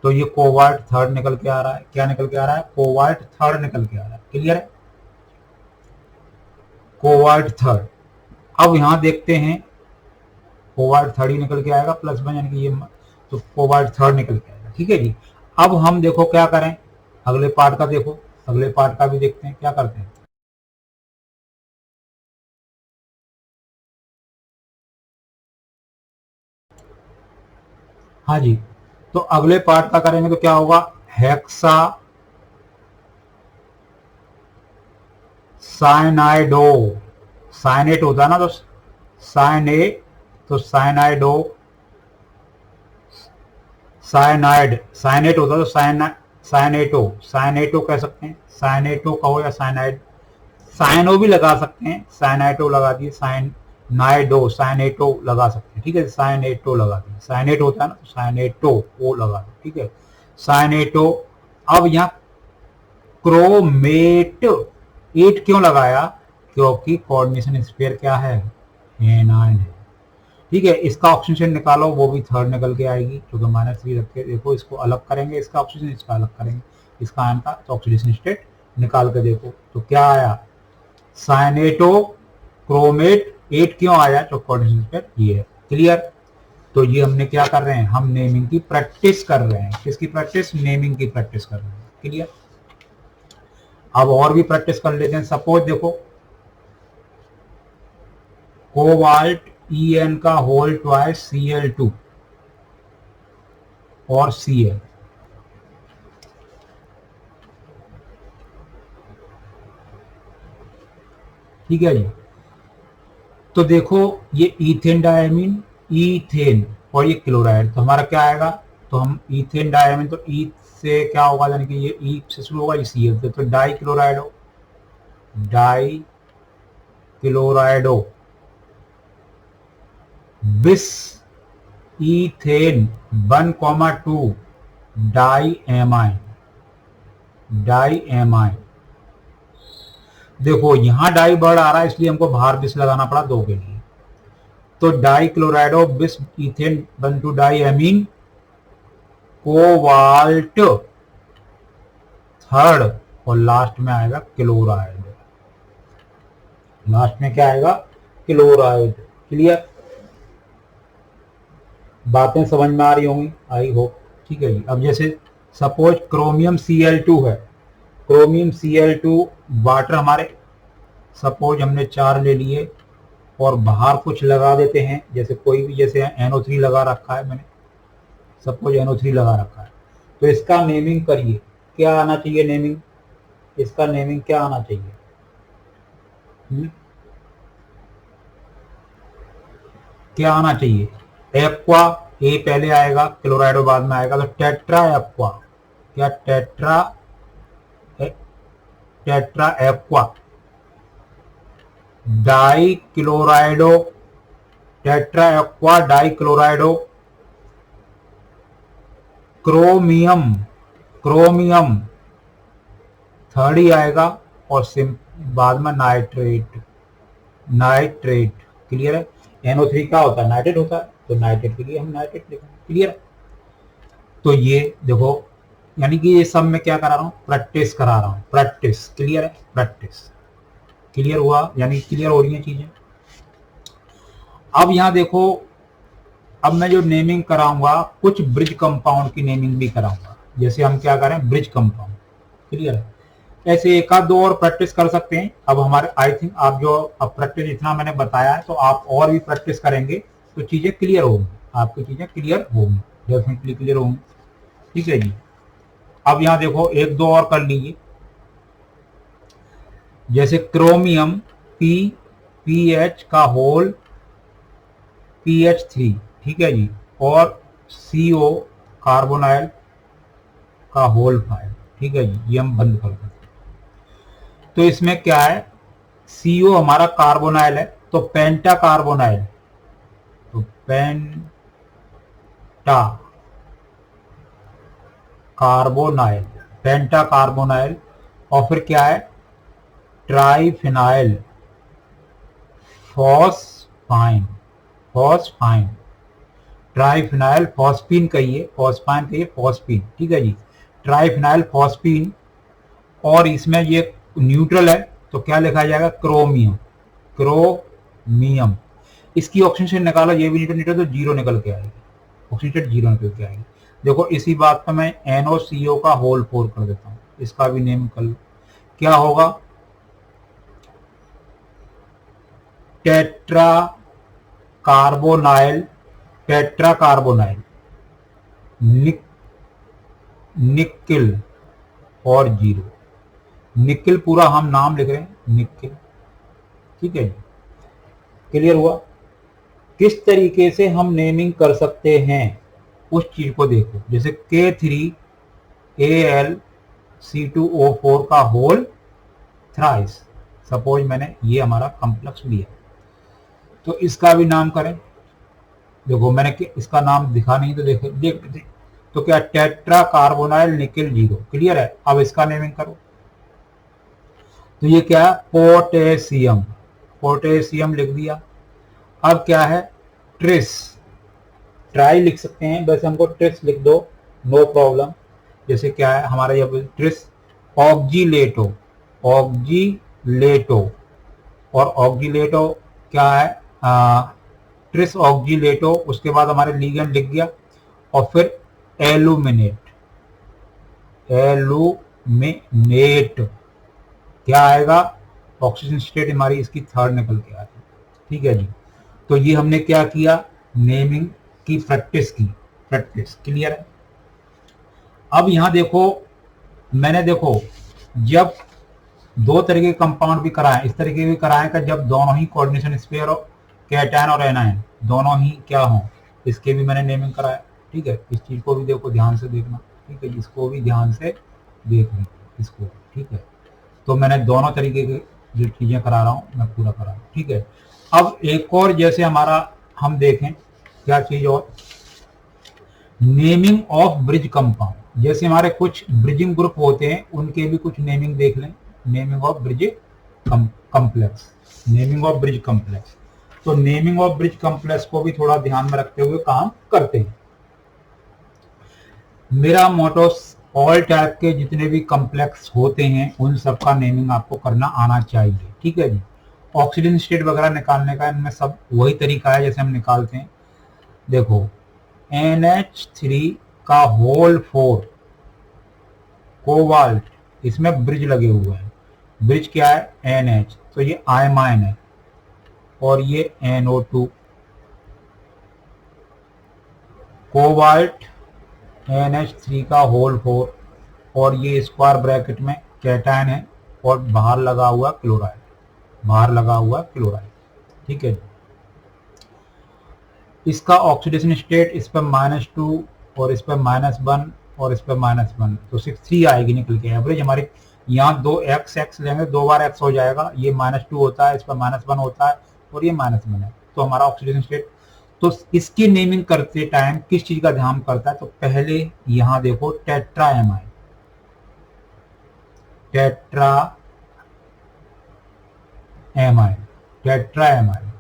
तो ये कोबाल्ट थर्ड निकल के आ रहा है। क्या निकल के आ रहा है, कोबाल्ट थर्ड निकल के आ रहा है। क्लियर है, कोबाल्ट थर्ड। अब यहाँ देखते हैं, कोबाल्ट थर्ड ही निकल के आएगा, +1, यानी कि ये, तो कोबाल्ट थर्ड निकल के आएगा, ठीक है जी। अब हम देखो क्या करें, अगले पार्ट का देखो, अगले पार्ट का भी देखते हैं क्या करते हैं। हाँ जी, तो अगले पार्ट का करेंगे तो क्या होगा, हेक्सा साइनाइडो, साइनेट होता है ना, तो साइने, तो साइनाइडो, साइनाइड, साइनेट होता है तो साइनेटो, साइनेटो कह सकते हैं, साइनेटो कहो या साइनाइड, साइनो भी लगा सकते हैं, साइनाइटो लगा दिए, साइनाइडो, साइनेटो लगा सकते हैं, ठीक है, साइनेटो लगा दिए, साइनेट होता है ना, तो साइनेटो वो लगा दो, ठीक है, साइनेटो। अब यहाँ क्रोमेट, एट क्यों लगाया, क्योंकि कोऑर्डिनेशन स्फीयर क्या है, एनायन है, ठीक है। इसका ऑक्सीजन निकालो, वो भी थर्ड निकल के आएगी, क्योंकि -3 रख के देखो, इसको अलग करेंगे, इसका ऑक्सीजन, इसका अलग करेंगे, इसका आयन का, तो ऑक्सीडेशन स्टेट निकाल के देखो तो क्या आया, साइनेटो क्रोमेट, 8 क्यों आया, तो कोऑर्डिनेशन स्टेट ये है। क्लियर। तो ये हमने क्या कर रहे हैं, हम नेमिंग की प्रैक्टिस कर रहे हैं, किसकी प्रैक्टिस, नेमिंग की प्रैक्टिस कर रहे हैं। क्लियर। अब और भी प्रैक्टिस कर लेते हैं। सपोज देखो, कोबाल्ट En का होल ट्वाइस Cl2 और Cl, ठीक है जी। तो देखो ये इथेन डायमीन, ईथेन और ये क्लोराइड, तो हमारा क्या आएगा, तो हम इथेन डायमीन, तो ई से क्या होगा, यानी कि ये ई से शुरू होगा, इसी तो di chlorido, di chlorido bis ethane 1,2 di amine, di amine. देखो यहां डाई वर्ड आ रहा है इसलिए हमको बाहर बिस लगाना पड़ा 2 के लिए। तो di chlorido bis ethane 1,2 di amine cobalt third, और लास्ट में आएगा क्लोराइड, लास्ट में क्या आएगा, क्लोराइड। क्लियर, बातें समझ में आ रही होंगी, आई होप। ठीक है जी। अब जैसे सपोज क्रोमियम Cl2 है, क्रोमियम Cl2 वाटर हमारे, सपोज हमने 4 ले लिए और बाहर कुछ लगा देते हैं, जैसे कोई भी, जैसे NO3 लगा रखा है मैंने, सपोज NO3 लगा रखा है, तो इसका नेमिंग करिए, क्या आना चाहिए नेमिंग, इसका नेमिंग क्या आना चाहिए, क्या आना चाहिए, एक्वा, ए पहले आएगा, क्लोराइडो बाद में आएगा, तो टेट्रा एक्वा, क्या tetra, tetra aqua, die क्लोराइडो, tetra aqua die क्लोराइडो, chromium, chromium third ही आएगा, और बाद में नाइट्रेट, नाइट्रेट। क्लियर है, NO3 का होता है नाइट्रेट होता है, तो नाइट्रेट के लिए हम नाइट्रेट लिखेंगे। क्लियर है, तो ये देखो, यानी कि ये सब मैं क्या करा रहा हूँ, प्रैक्टिस करा रहा हूँ, प्रैक्टिस। क्लियर है, प्रैक्टिस। क्लियर हुआ, यानी क्लियर हो रही है चीजें। अब यहां देखो, अब मैं जो नेमिंग कराऊंगा, कुछ ब्रिज कंपाउंड की नेमिंग भी कराऊंगा, जैसे हम क्या करें, ब्रिज कंपाउंड। क्लियर है, ऐसे एक आध दो और प्रैक्टिस कर सकते हैं। अब हमारे आई थिंक आप जो अब प्रैक्टिस इतना मैंने बताया है, तो आप और भी प्रैक्टिस करेंगे तो चीजें क्लियर होंगी, आपकी चीजें क्लियर होंगी, डेफिनेटली क्लियर होंगी। ठीक है जी। अब यहां देखो एक दो और कर लीजिए, जैसे क्रोमियम PH का होल PH3, ठीक है जी, और CO कार्बोनाइल का होल 5, ठीक है जी, ये हम बंद कर देते हैं। तो इसमें क्या है, CO हमारा कार्बोनाइल है, तो पेंटा कार्बोनाइल, तो पेंटा कार्बोनाइल, पेंटा कार्बोनाइल, और फिर क्या है, triphenyl phosphine, phosphine, triphenyl phosphine कहिए, फॉस्फाइन कहिए, फॉस्फीन। ठीक है जी, ट्राइफिनाइल फॉस्फीन, और इसमें ये न्यूट्रल है, तो क्या लिखा जाएगा, क्रोमियम, क्रोमियम। इसकी ऑक्सीजन निकालो, ये भी न्यूट्रल तो जीरो निकल के आएगी, ऑक्सीजन जीरो निकल के आएगी। देखो इसी बात पर मैं NOCO का होल 4 कर देता हूं, इसका भी नेम कर लो, क्या होगा, tetra carbonyl, tetra carbonyl, nickel और जीरो, निकिल पूरा हम नाम लिख रहे हैं, निकिल। ठीक है जी, क्लियर हुआ। किस तरीके से हम नेमिंग कर सकते हैं उस चीज को देखो, जैसे K3AlC2O4 का होल थ्राइस, सपोज मैंने ये हमारा कॉम्प्लेक्स लिया, तो इसका भी नाम करें। देखो मैंने इसका नाम दिखा नहीं, तो देखो देख, तो क्या, tetra carbonyl nickel zero. Clear है, अब इसका नेमिंग करो, तो ये क्या है, पोटेशियम, पोटेशियम लिख दिया। अब क्या है, ट्रिस, ट्राई लिख सकते हैं, वैसे हमको ट्रिस लिख दो, नो प्रॉब्लम। जैसे क्या है हमारा ये ट्रिस, ऑक्जीलेटो, ऑक्जीलेटो, और ऑक्जीलेटो क्या है, ट्रिस ऑक्जीलेटो, उसके बाद हमारे लीगेंड लिख गया, और फिर एलुमिनेट, एलुमिनेट क्या आएगा, ऑक्सीजन स्टेट हमारी इसकी थर्ड निकल के आ रही। ठीक है जी, तो ये हमने क्या किया, नेमिंग की प्रैक्टिस की, प्रैक्टिस। क्लियर है। अब यहां देखो, मैंने देखो जब दो तरीके के कंपाउंड भी कराएं, इस तरीके भी कराएं कि जब दोनों ही कोऑर्डिनेशन स्फीयर और कैटायन और एनायन दोनों ही क्या हों, इसके भी मैंने नेमिंग कराया। ठीक है, इस चीज को भी देखो, ध्यान से देखना। ठीक है, इसको भी ध्यान से देख लीजिए इसको। ठीक है, तो मैंने दोनों तरीके के जो चीजें करा रहा हूँ मैं पूरा करा रहा हूँ। ठीक है, अब एक और जैसे हमारा हम देखें क्या चीज और, नेमिंग ऑफ ब्रिज कंपाउंड। जैसे हमारे कुछ ब्रिजिंग ग्रुप होते हैं, उनके भी कुछ नेमिंग देख लें। Naming of bridge complex, naming of bridge complex. तो नेमिंग ऑफ ब्रिज कॉम्प्लेक्स को भी थोड़ा ध्यान में रखते हुए काम करते हैं। मेरा मोटो ऑल टाइप के जितने भी कॉम्प्लेक्स होते हैं उन सबका नेमिंग आपको करना आना चाहिए। ठीक है जी, ऑक्सीजन स्टेट वगैरह निकालने का इनमें सब वही तरीका है जैसे हम निकालते हैं। देखो NH3 का होल 4 कोबाल्ट, इसमें ब्रिज लगे हुए हैं। ब्रिज क्या है? NH, तो ये आयमाइन है, और ये NO2 कोबाल्ट NH3 का होल 4, और ये स्क्वायर ब्रैकेट में कैटायन है, और बाहर लगा हुआ क्लोराइड, बाहर लगा हुआ क्लोराइड। ठीक है, इसका ऑक्सीडेशन स्टेट इस पर -2 और इस पर -1 और इस पर -1, तो 6 आएगी निकल के। एवरेज हमारी यहाँ दो x लेंगे, 2 बार x हो जाएगा, ये -2 होता है, इस पर -1 होता है, और ये -1 है। तो हमारा ऑक्सीडेशन स्टेट, तो इसकी नेमिंग करते टाइम किस चीज का ध्यान करता है? तो पहले यहाँ देखो tetra amine, tetra amine, tetra amine,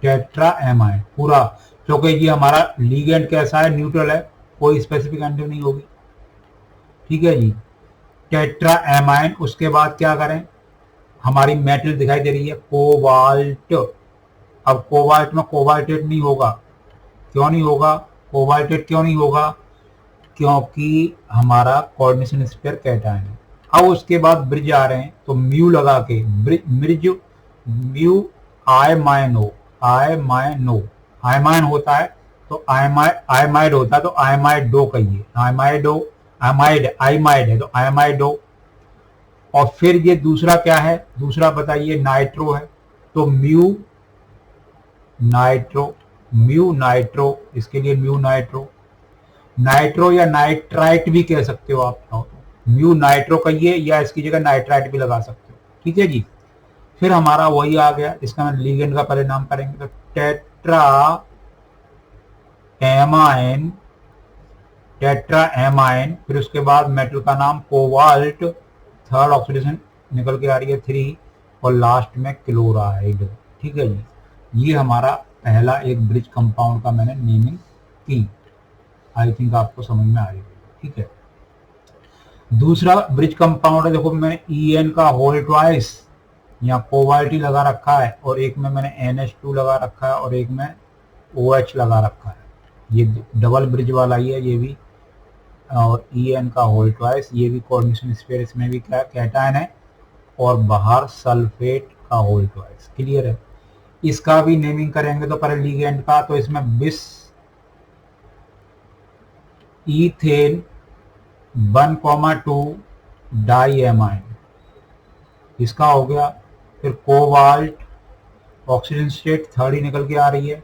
tetra amine पूरा, क्योंकि ये हमारा लीगेंड कैसा है? न्यूट्रल है, कोई स्पेसिफिक एंटी नहीं होगी। ठीक है जी, टेट्रा एमाइन। उसके बाद क्या करें? हमारी मेटल दिखाई दे रही है कोबाल्ट। अब कोबाल्ट में कोबाल्टेट नहीं होगा, क्यों नहीं होगा? कोबाल्टेट क्यों नहीं होगा? क्योंकि हमारा कोऑर्डिनेशन स्फीयर कैटायन है। अब उसके बाद ब्रिज आ रहे हैं, तो म्यू लगा के ब्रिज, म्यू आयमाइनो, आयमाइनो, आयमाइन होता है तो आयमाइड होता है, तो आयमाइडो कहिए, आयमाइडो, आयमाइड, आयमाइड है तो आयमाइडो। और फिर ये दूसरा क्या है? दूसरा बताइए, नाइट्रो है, तो म्यू नाइट्रो, म्यू नाइट्रो, इसके लिए म्यू नाइट्रो, नाइट्रो या नाइट्राइट भी कह सकते हो आप, तो म्यू नाइट्रो कहिए, या इसकी जगह नाइट्राइट भी लगा सकते हो। ठीक है जी, फिर हमारा वही आ गया, इसका मैं लीगेंड का पहले नाम करेंगे, तो टेट्रा एमाइन, टेट्रा एमाइन। फिर उसके बाद मेटल का नाम कोबाल्ट, थर्ड ऑक्सीडेशन निकल के आ रही है 3, और लास्ट में क्लोराइड। ठीक है जी, ये हमारा पहला एक ब्रिज कंपाउंड का मैंने नेमिंग की। आई थिंक आपको समझ में आ रही है। ठीक है, दूसरा ब्रिज कंपाउंड है, देखो मैंने EN का होल ट्वाइस, यहाँ कोबाल्ट ही लगा रखा है, और एक में मैंने NH2 लगा रखा है, और एक में OH लगा रखा है। ये डबल ब्रिज वाला ही है ये भी, और EN का होल ट्वाइस, ये भी कोऑर्डिनेशन स्फीयर, इसमें भी क्या कैटायन है, और बाहर सल्फेट का होल ट्वाइस। क्लियर है? इसका भी नेमिंग करेंगे, तो पहले लीगेंड का, तो इसमें बिस ईथेन 1,2 डाई एमाइन, इसका हो गया। फिर कोबाल्ट, ऑक्सीजन स्टेट थर्ड ही निकल के आ रही है,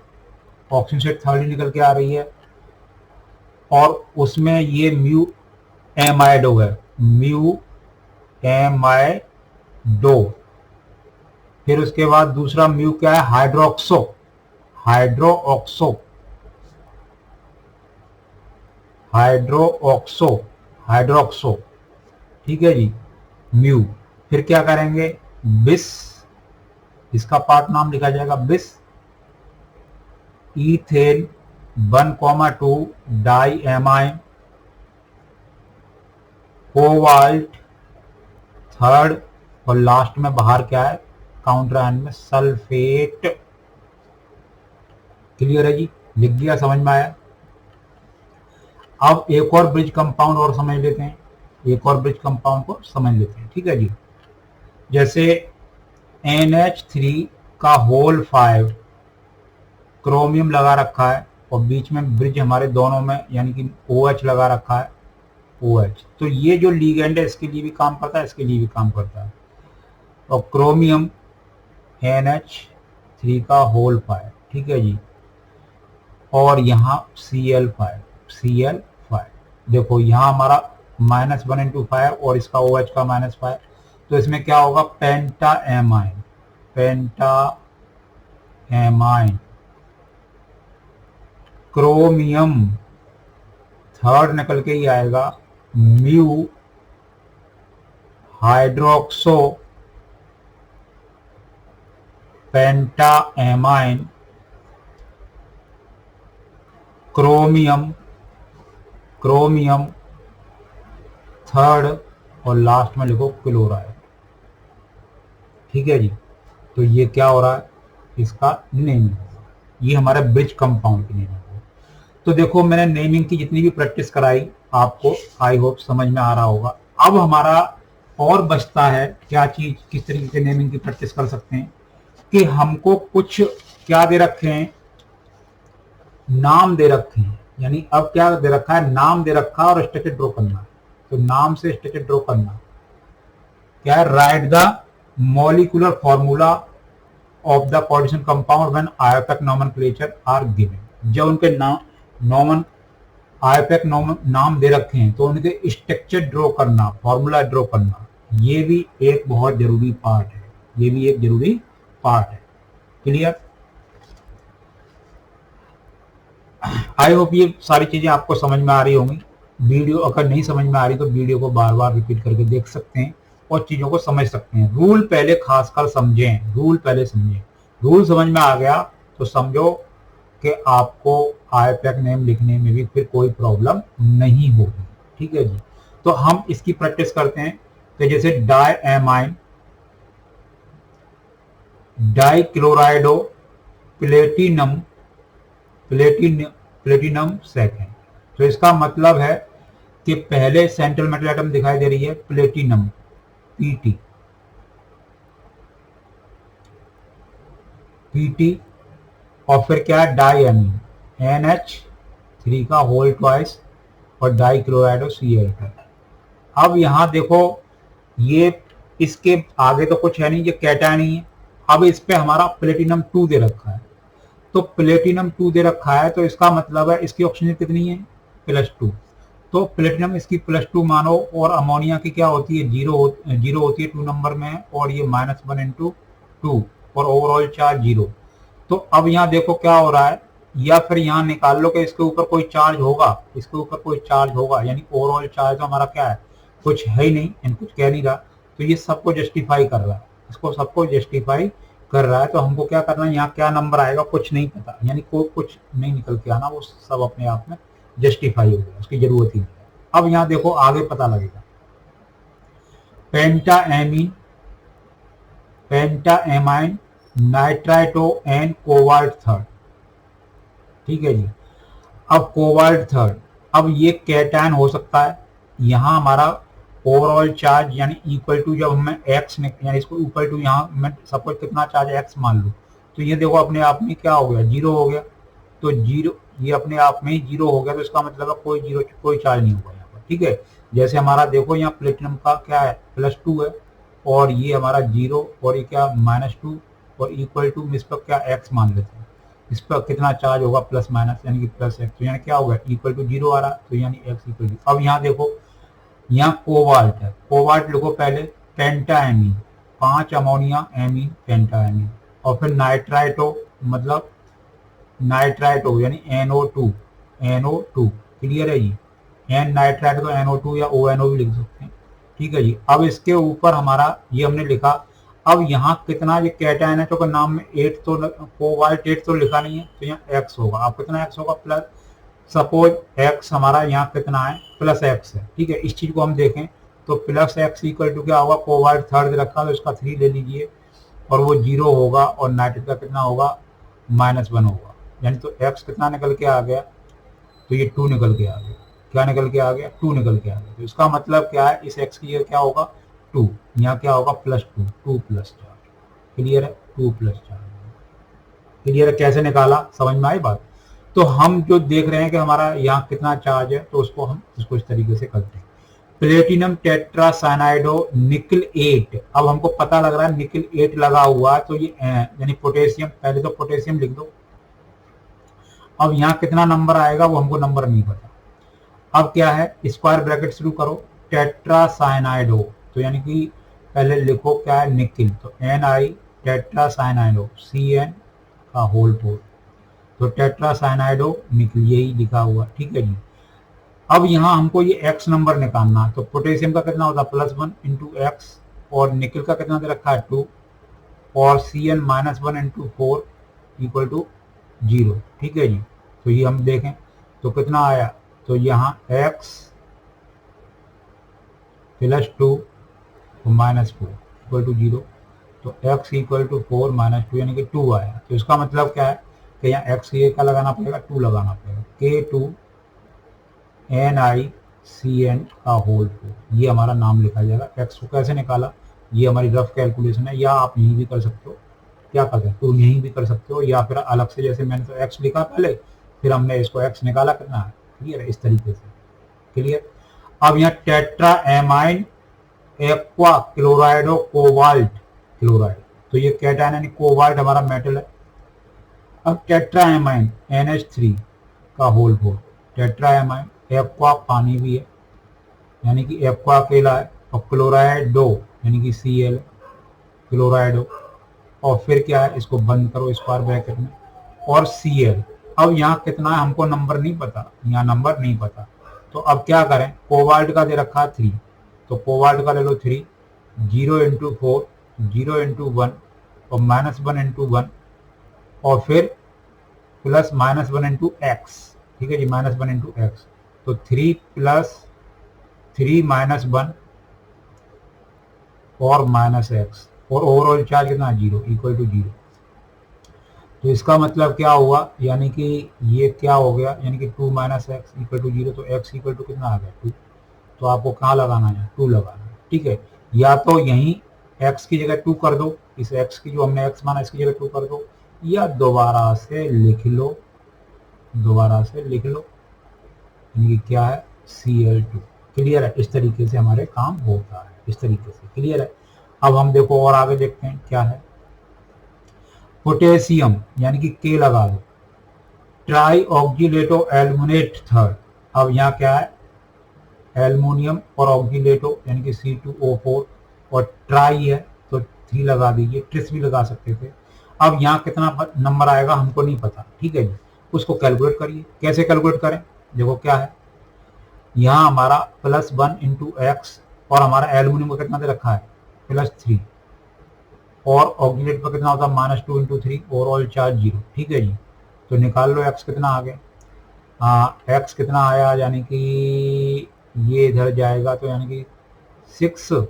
ऑक्सीजन स्टेट थर्ड ही निकल के आ रही है, और उसमें ये म्यू एमाइडो है, म्यू एमाइडो। फिर उसके बाद दूसरा म्यू क्या है? Hydroxo, hydroxo, hydroxo, hydroxo. ठीक है जी, म्यू। फिर क्या करेंगे? बिस, इसका पार्ट नाम लिखा जाएगा bis ethane 1,2 di amine, cobalt third, और लास्ट में बाहर क्या है? काउंटर आयन में सल्फेट। क्लियर है जी? लिख दिया, समझ में आया? अब एक और ब्रिज कंपाउंड और समझ लेते हैं, एक और ब्रिज कंपाउंड को समझ लेते हैं। ठीक है जी, जैसे NH3 का होल 5 क्रोमियम लगा रखा है, और बीच में ब्रिज हमारे दोनों में, यानी कि OH लगा रखा है, OH। तो ये जो लिगेंड है इसके लिए भी काम करता है, इसके लिए भी काम करता है। और क्रोमियम NH3 का होल 5, ठीक है जी। और यहाँ Cl5 देखो यहाँ हमारा -1 × 5 और इसका OH का -5, तो इसमें क्या होगा, पेंटा एमाइन। क्रोमियम थर्ड निकल के ही आएगा, म्यू हाइड्रोक्सो पेंटा एमाइन क्रोमियम थर्ड, और लास्ट में लिखो क्लोराइड, ठीक है जी। तो ये क्या हो रहा है, इसका नेमिंग, ये हमारा ब्रिज कंपाउंड की नेमिंग है। तो देखो मैंने नेमिंग की जितनी भी प्रैक्टिस कराई आपको, आई होप समझ में आ रहा होगा। अब हमारा और बचता है क्या चीज, किस तरीके से नेमिंग की प्रैक्टिस कर सकते हैं, कि हमको कुछ क्या दे रखे हैं, नाम दे रखे हैं। यानी अब क्या दे रखा है, नाम दे रखा है और स्ट्रक्चर ड्रॉ करना है। तो नाम से स्ट्रक्चर ड्रॉ करना क्या है, write the molecular formula of the coordination compound when IUPAC nomenclature are given. जब उनके नाम आयोपेक नाम दे रखे हैं तो उनके स्ट्रक्चर ड्रॉ करना, फॉर्मूला ड्रॉ करना, ये भी एक बहुत जरूरी पार्ट है, ये भी एक जरूरी पार्ट है। क्लियर? आई होप ये सारी चीजें आपको समझ में आ रही होंगी। वीडियो अगर नहीं समझ में आ रही तो वीडियो को बार बार रिपीट करके देख सकते हैं और चीजों को समझ सकते हैं। रूल पहले खासकर समझें, रूल पहले समझें। रूल समझ में आ गया तो समझो कि आपको आईपैक नेम लिखने में भी फिर कोई प्रॉब्लम नहीं होगी, ठीक है जी। तो हम इसकी प्रैक्टिस करते हैं कि जैसे डायएमाइन डाइक्लोराइडो प्लेटिनम सेकेंड। तो इसका मतलब है कि पहले सेंट्रल मेटल एटम दिखाई दे रही है प्लेटिनम पीटी, और फिर क्या है डायएमीन NH3 का होल ट्वाइस और डाइक्लोराइडो Cl। अब यहां देखो ये इसके आगे तो कुछ है नहीं, ये कैटायन ही है। अब इस पे हमारा प्लेटिनम 2 दे रखा है, तो प्लेटिनम 2 दे रखा है तो इसका मतलब है इसकी ऑक्सीजन कितनी है, +2। तो प्लेटिनम इसकी +2 मानो, और अमोनिया की क्या होती है, जीरो होती है 2 नंबर में, और ये -1 × 2 और ओवरऑल चार्ज 0। तो अब यहाँ देखो क्या हो रहा है, या फिर यहाँ निकाल लो कि इसके ऊपर कोई चार्ज होगा, इसके ऊपर कोई चार्ज होगा, यानी ओवरऑल चार्ज तो हमारा क्या है, कुछ है ही नहीं, यानी कुछ कह नहीं रहा। तो ये सबको जस्टिफाई कर रहा है, इसको सबको जस्टिफाई कर रहा है। तो हमको क्या करना है, यहाँ क्या नंबर आएगा कुछ नहीं पता, यानी कुछ नहीं निकल के आना, वो सब अपने आप में जस्टिफाई हो गया, उसकी जरूरत ही नहीं है। अब यहाँ देखो आगे पता लगेगा, पेंटाएमाइन नाइट्राइटो एन कोबाल्ट थर्ड, ठीक है जी। अब कोबाल्ट थर्ड, अब ये कैटायन हो सकता है। यहाँ हमारा ओवरऑल चार्ज यानी इक्वल टू, जब हमें x यानी इसको इक्वल टू, यहाँ मैं सपोज कितना चार्ज x मान लूँ, तो ये देखो अपने आप में क्या हो गया, 0 हो गया। तो 0 ये अपने आप में ही 0 हो गया, तो इसका मतलब है कोई चार्ज नहीं होगा यहाँ पर, ठीक है। जैसे हमारा देखो यहाँ प्लेटिनम का क्या है, +2 है, और ये हमारा 0, और ये क्या -2, और इक्वल टू इस पर क्या x मान लेते हैं, इस पर कितना चार्ज होगा, +- यानी कि +x, तो यानी क्या होगा, इक्वल टू 0 आ रहा, तो यानी x इक्वल टू। अब यहाँ देखो यहाँ कोबाल्ट है, कोबाल्ट लिखो पहले, पेंटाएमीन 5 अमोनिया एमीन पेंटाएमीन, और फिर नाइट्राइटो मतलब नाइट्राइटो यानी NO2, क्लियर है जी। एन नाइट्राइटो तो NO2 या ONO भी लिख सकते हैं, ठीक है जी। अब इसके ऊपर हमारा ये हमने लिखा। अब यहाँ कितना ये कैटायन है, तो नाम में 8 तो कोबाल्ट 8 तो लिखा नहीं है, तो यहाँ x होगा। अब कितना x होगा, प्लस, सपोज x हमारा यहाँ कितना है, +x है, ठीक है। इस चीज को हम देखें तो +x इक्वल टू क्या होगा, कोबाल्ट थर्ड रखा तो इसका 3 ले लीजिए, और वो 0 होगा, और नाइट्रेट का कितना होगा, -1 होगा, यानी तो x कितना निकल के आ गया, तो ये 2 निकल के आ गया। क्या निकल के आ गया, 2 निकल के आ गया। तो इसका मतलब क्या है, इस x की क्या होगा 2, यहाँ क्या होगा +2, 2 प्लस चार्ज, क्लियर है, 2 प्लस चार्ज, क्लियर है। कैसे निकाला, समझ में आई बात। तो हम जो देख रहे हैं कि हमारा यहाँ कितना चार्ज है, तो उसको हम इसको इस तरीके से करते हैं। प्लेटिनम टेट्रासाइनाइडो निकल 8। अब हमको पता लग रहा है निकल 8 लगा हुआ है, तो ये यानी पोटेशियम, पहले तो पोटेशियम लिख दो। अब यहाँ कितना नंबर आएगा वो हमको नंबर नहीं पता। अब क्या है, स्क्वायर ब्रैकेट शुरू करो, टेट्रासाइनाइडो, तो यानी कि पहले लिखो क्या है, निकिल, तो NI टेट्रासाइनाइडो CN का होल 4, तो टेट्रासाइनाइडो निकिल, यही लिखा हुआ, ठीक है जी। अब यहाँ हमको ये X नंबर निकालना, तो पोटेशियम का कितना होता है +1 इंटू एक्स, और निकिल का कितना दे रखा है 2, और CN -1 इंटू 4 इक्वल टू 0, ठीक है जी। तो ये हम देखें तो कितना आया, तो यहाँ x +2 -4 इक्वल टू 0, तो x इक्वल टू 4 -2 यानी कि 2 आया। तो इसका मतलब क्या है कि यहाँ x ये का लगाना पड़ेगा, 2 लगाना पड़ेगा, K2 NiCN का होल 4, ये हमारा नाम लिखा जाएगा। x को कैसे निकाला, ये हमारी रफ कैलकुलेशन है, या आप यहीं भी कर सकते हो, क्या करते हैं तो यहीं भी कर सकते हो, या फिर अलग से, जैसे मैंने तो x लिखा पहले, फिर हमने इसको x निकाला, कितना है, क्लियर है, इस तरीके से, क्लियर। अब यहाँ tetra amine aqua क्लोराइडो cobalt chloride, तो ये कैटायन यानी कोबाल्ट हमारा मेटल है। अब टेट्रा एमाइन NH3 का होल 4, टेट्रा एमाइन, एक्वा पानी भी है यानी कि एक्वा अकेला है, और क्लोराइडो यानी कि Cl क्लोराइडो, और फिर क्या है, इसको बंद करो स्क्वायर ब्रैकेट में, और Cl। अब यहाँ कितना है हमको नंबर नहीं पता, यहाँ नंबर नहीं पता, तो अब क्या करें, कोबाल्ट का दे रखा है 3, तो कोबाल्ट का ले लो 3, 0 इंटू 4, 0 इंटू 1, और -1 इंटू 1, और फिर प्लस -1 इंटू एक्स, ठीक है जी, -1 इंटू एक्स, तो 3 + 3 - 1 और -x, और ओवरऑल चार्ज कितना 0 इक्वल टू 0। तो इसका मतलब क्या हुआ, यानी कि ये क्या हो गया, यानी कि 2 - x इक्वल टू 0, तो x इक्वल टू कितना आ गया 2, तो आपको कहाँ लगाना है, 2 लगाना है, ठीक है। या तो यहीं x की जगह 2 कर दो, इस x की जो हमने x माना इसकी जगह 2 कर दो, या दोबारा से लिख लो, दोबारा से लिख लो, यानी कि क्या है Cl2, क्लियर है। इस तरीके से हमारे काम होता है, इस तरीके से, क्लियर है। अब हम देखो और आगे देखते हैं क्या है, पोटेशियम यानी कि K लगा दो, ट्राई ऑक्जिलेटो एल्युमिनेट थर्ड। अब यहाँ क्या है, एल्युमिनियम और ऑक्जिलेटो यानी कि C2O4, और ट्राई है तो 3 लगा दीजिए, ट्रिस भी लगा सकते थे। अब यहाँ कितना नंबर आएगा हमको नहीं पता, ठीक है जी, उसको कैलकुलेट करिए। कैसे कैलकुलेट करें, देखो क्या है, यहाँ हमारा +1 इंटू एक्स, और हमारा एल्युमिनियम का कितना दे रखा है +3, और ऑक्जिलेट पर कितना होता है -2 इंटू 3, ओवरऑल चार्ज 0, ठीक है जी। तो निकाल लो x कितना आ गया, x कितना आया, यानी कि ये इधर जाएगा तो यानी कि 6,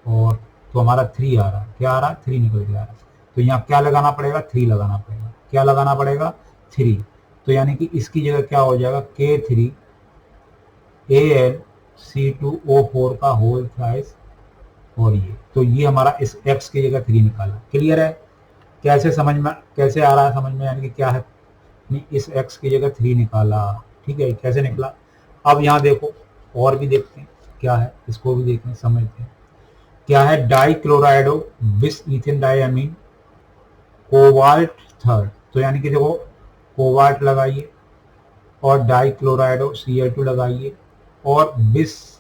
और तो हमारा 3 आ रहा है, क्या आ रहा है 3 निकल के आ रहा है। तो यहाँ क्या लगाना पड़ेगा, 3 लगाना पड़ेगा, क्या लगाना पड़ेगा 3, तो यानी कि इसकी जगह क्या हो जाएगा K3 AlC2O4 का होल थ्राइस, और ये तो ये हमारा इस x की जगह 3 निकाला, क्लियर है। कैसे समझ में, कैसे आ रहा है समझ में, यानी कि क्या है, नहीं इस x की जगह 3 निकाला, ठीक है, कैसे निकला। अब यहाँ देखो और भी देखते हैं क्या है, इसको भी देखें समझते हैं क्या है, die chlorido bis ethane diamine cobalt third, तो यानी कि देखो कोबाल्ट लगाइए, और डाई क्लोराइडो Cl2 लगाइए, और बिस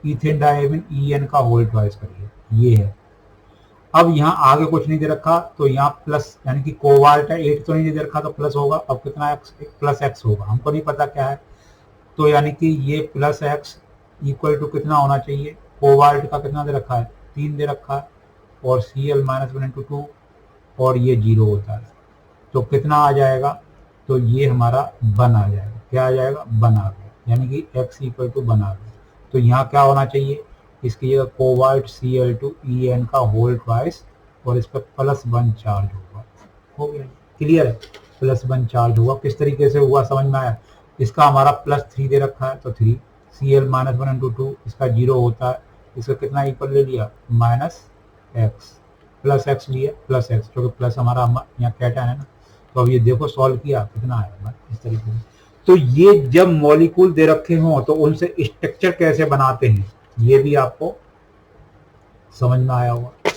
इथेन डायमीन En का होल ट्वाइस करिए, ये है। अब यहाँ आगे कुछ नहीं दे रखा, तो यहाँ प्लस, यानी कि कोबाल्ट है 8 तो नहीं दे रखा, तो प्लस होगा, अब कितना x, +x होगा, हमको नहीं पता क्या है, तो यानी कि ये +x इक्वल टू कितना होना चाहिए, कोबाल्ट का कितना दे रखा है 3 दे रखा है, और Cl -1 इंटू 2, और ये 0 होता है, तो कितना आ जाएगा, तो ये हमारा 1 आ जाएगा, क्या आ जाएगा 1 आ गया, यानी कि x इक्वल टू 1 आ गया। तो यहाँ क्या होना चाहिए, इसकी जगह कोबाल्ट Cl2 En का होल ट्वाइस, और इस पर +1 चार्ज होगा, हो गया, क्लियर है, +1 चार्ज हुआ। किस तरीके से हुआ समझ में आया, इसका हमारा +3 दे रखा है, तो 3 Cl -1 इंटू 2, इसका 0 होता है, इसका कितना इक्वल ले लिया -x, +x लिया, +x, क्योंकि प्लस हमारा यहाँ कैटायन है ना। तो अब ये देखो सॉल्व किया कितना आया, इस तरीके से। तो ये जब मॉलिक्यूल दे रखे हों तो उनसे स्ट्रक्चर कैसे बनाते हैं ये भी आपको समझ में आया होगा।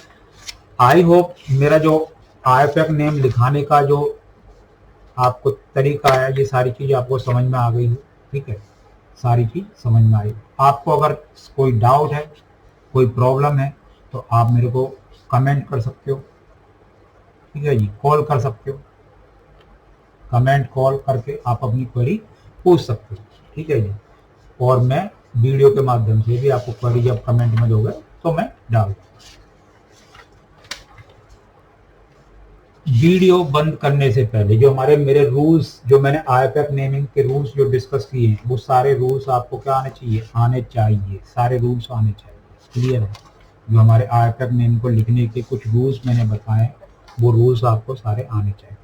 आई होप मेरा जो IUPAC नेम लिखाने का जो आपको तरीका है ये सारी चीज आपको समझ में आ गई है। ठीक है, सारी चीज समझ में आई। आपको अगर कोई डाउट है, कोई प्रॉब्लम है तो आप मेरे को कमेंट कर सकते हो। ठीक है जी, कॉल कर सकते हो, कमेंट कॉल करके आप अपनी क्वेरी पूछ सकते हो। ठीक है जी, और मैं वीडियो के माध्यम से भी आपको क्वेरी जब कमेंट में दोगे तो मैं डाल दूंगा। वीडियो बंद करने से पहले जो मेरे रूल्स, जो मैंने IUPAC नेमिंग के रूल्स जो डिस्कस किए हैं वो सारे रूल्स आपको क्या आने चाहिए, सारे रूल्स आने चाहिए। क्लियर है, जो हमारे IUPAC नेम को लिखने के कुछ रूल्स मैंने बताए वो रूल्स आपको सारे आने चाहिए।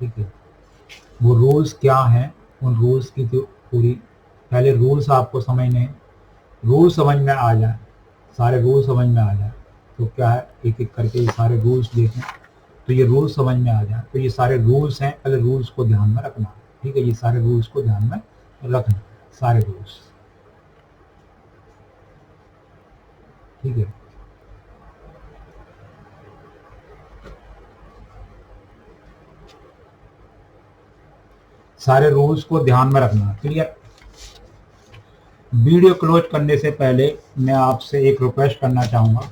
ठीक है, वो रूल्स क्या हैं, उन रूल्स की तो पूरी पहले रूल्स आपको समझने, रूल समझ में आ जाए, सारे रूल समझ में आ जाए तो क्या है, एक एक करके ये सारे रूल्स देखें तो ये रूल्स समझ में आ जाए। तो ये सारे रूल्स हैं, पहले रूल्स को ध्यान में रखना। ठीक है, ये सारे रूल्स को ध्यान में रखना, सारे रूल्स। ठीक है, सारे रूल्स को ध्यान में रखना। क्लियर। वीडियो क्लोज करने से पहले मैं आपसे एक रिक्वेस्ट करना चाहूँगा,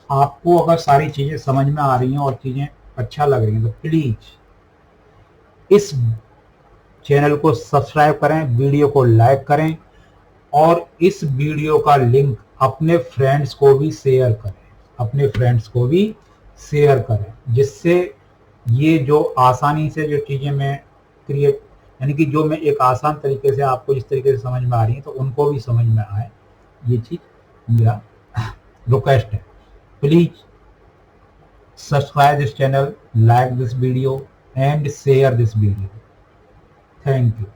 आपको अगर सारी चीज़ें समझ में आ रही हैं और चीज़ें अच्छा लग रही हैं तो प्लीज़ इस चैनल को सब्सक्राइब करें, वीडियो को लाइक करें और इस वीडियो का लिंक अपने फ्रेंड्स को भी शेयर करें, अपने फ्रेंड्स को भी शेयर करें, जिससे ये जो आसानी से जो चीज़ें मैं क्रिएट, यानी कि जो मैं एक आसान तरीके से आपको जिस तरीके से समझ में आ रही है तो उनको भी समझ में आए, ये चीज़ मेरा रिक्वेस्ट है। Please subscribe this channel, like this video and share this video. Thank you.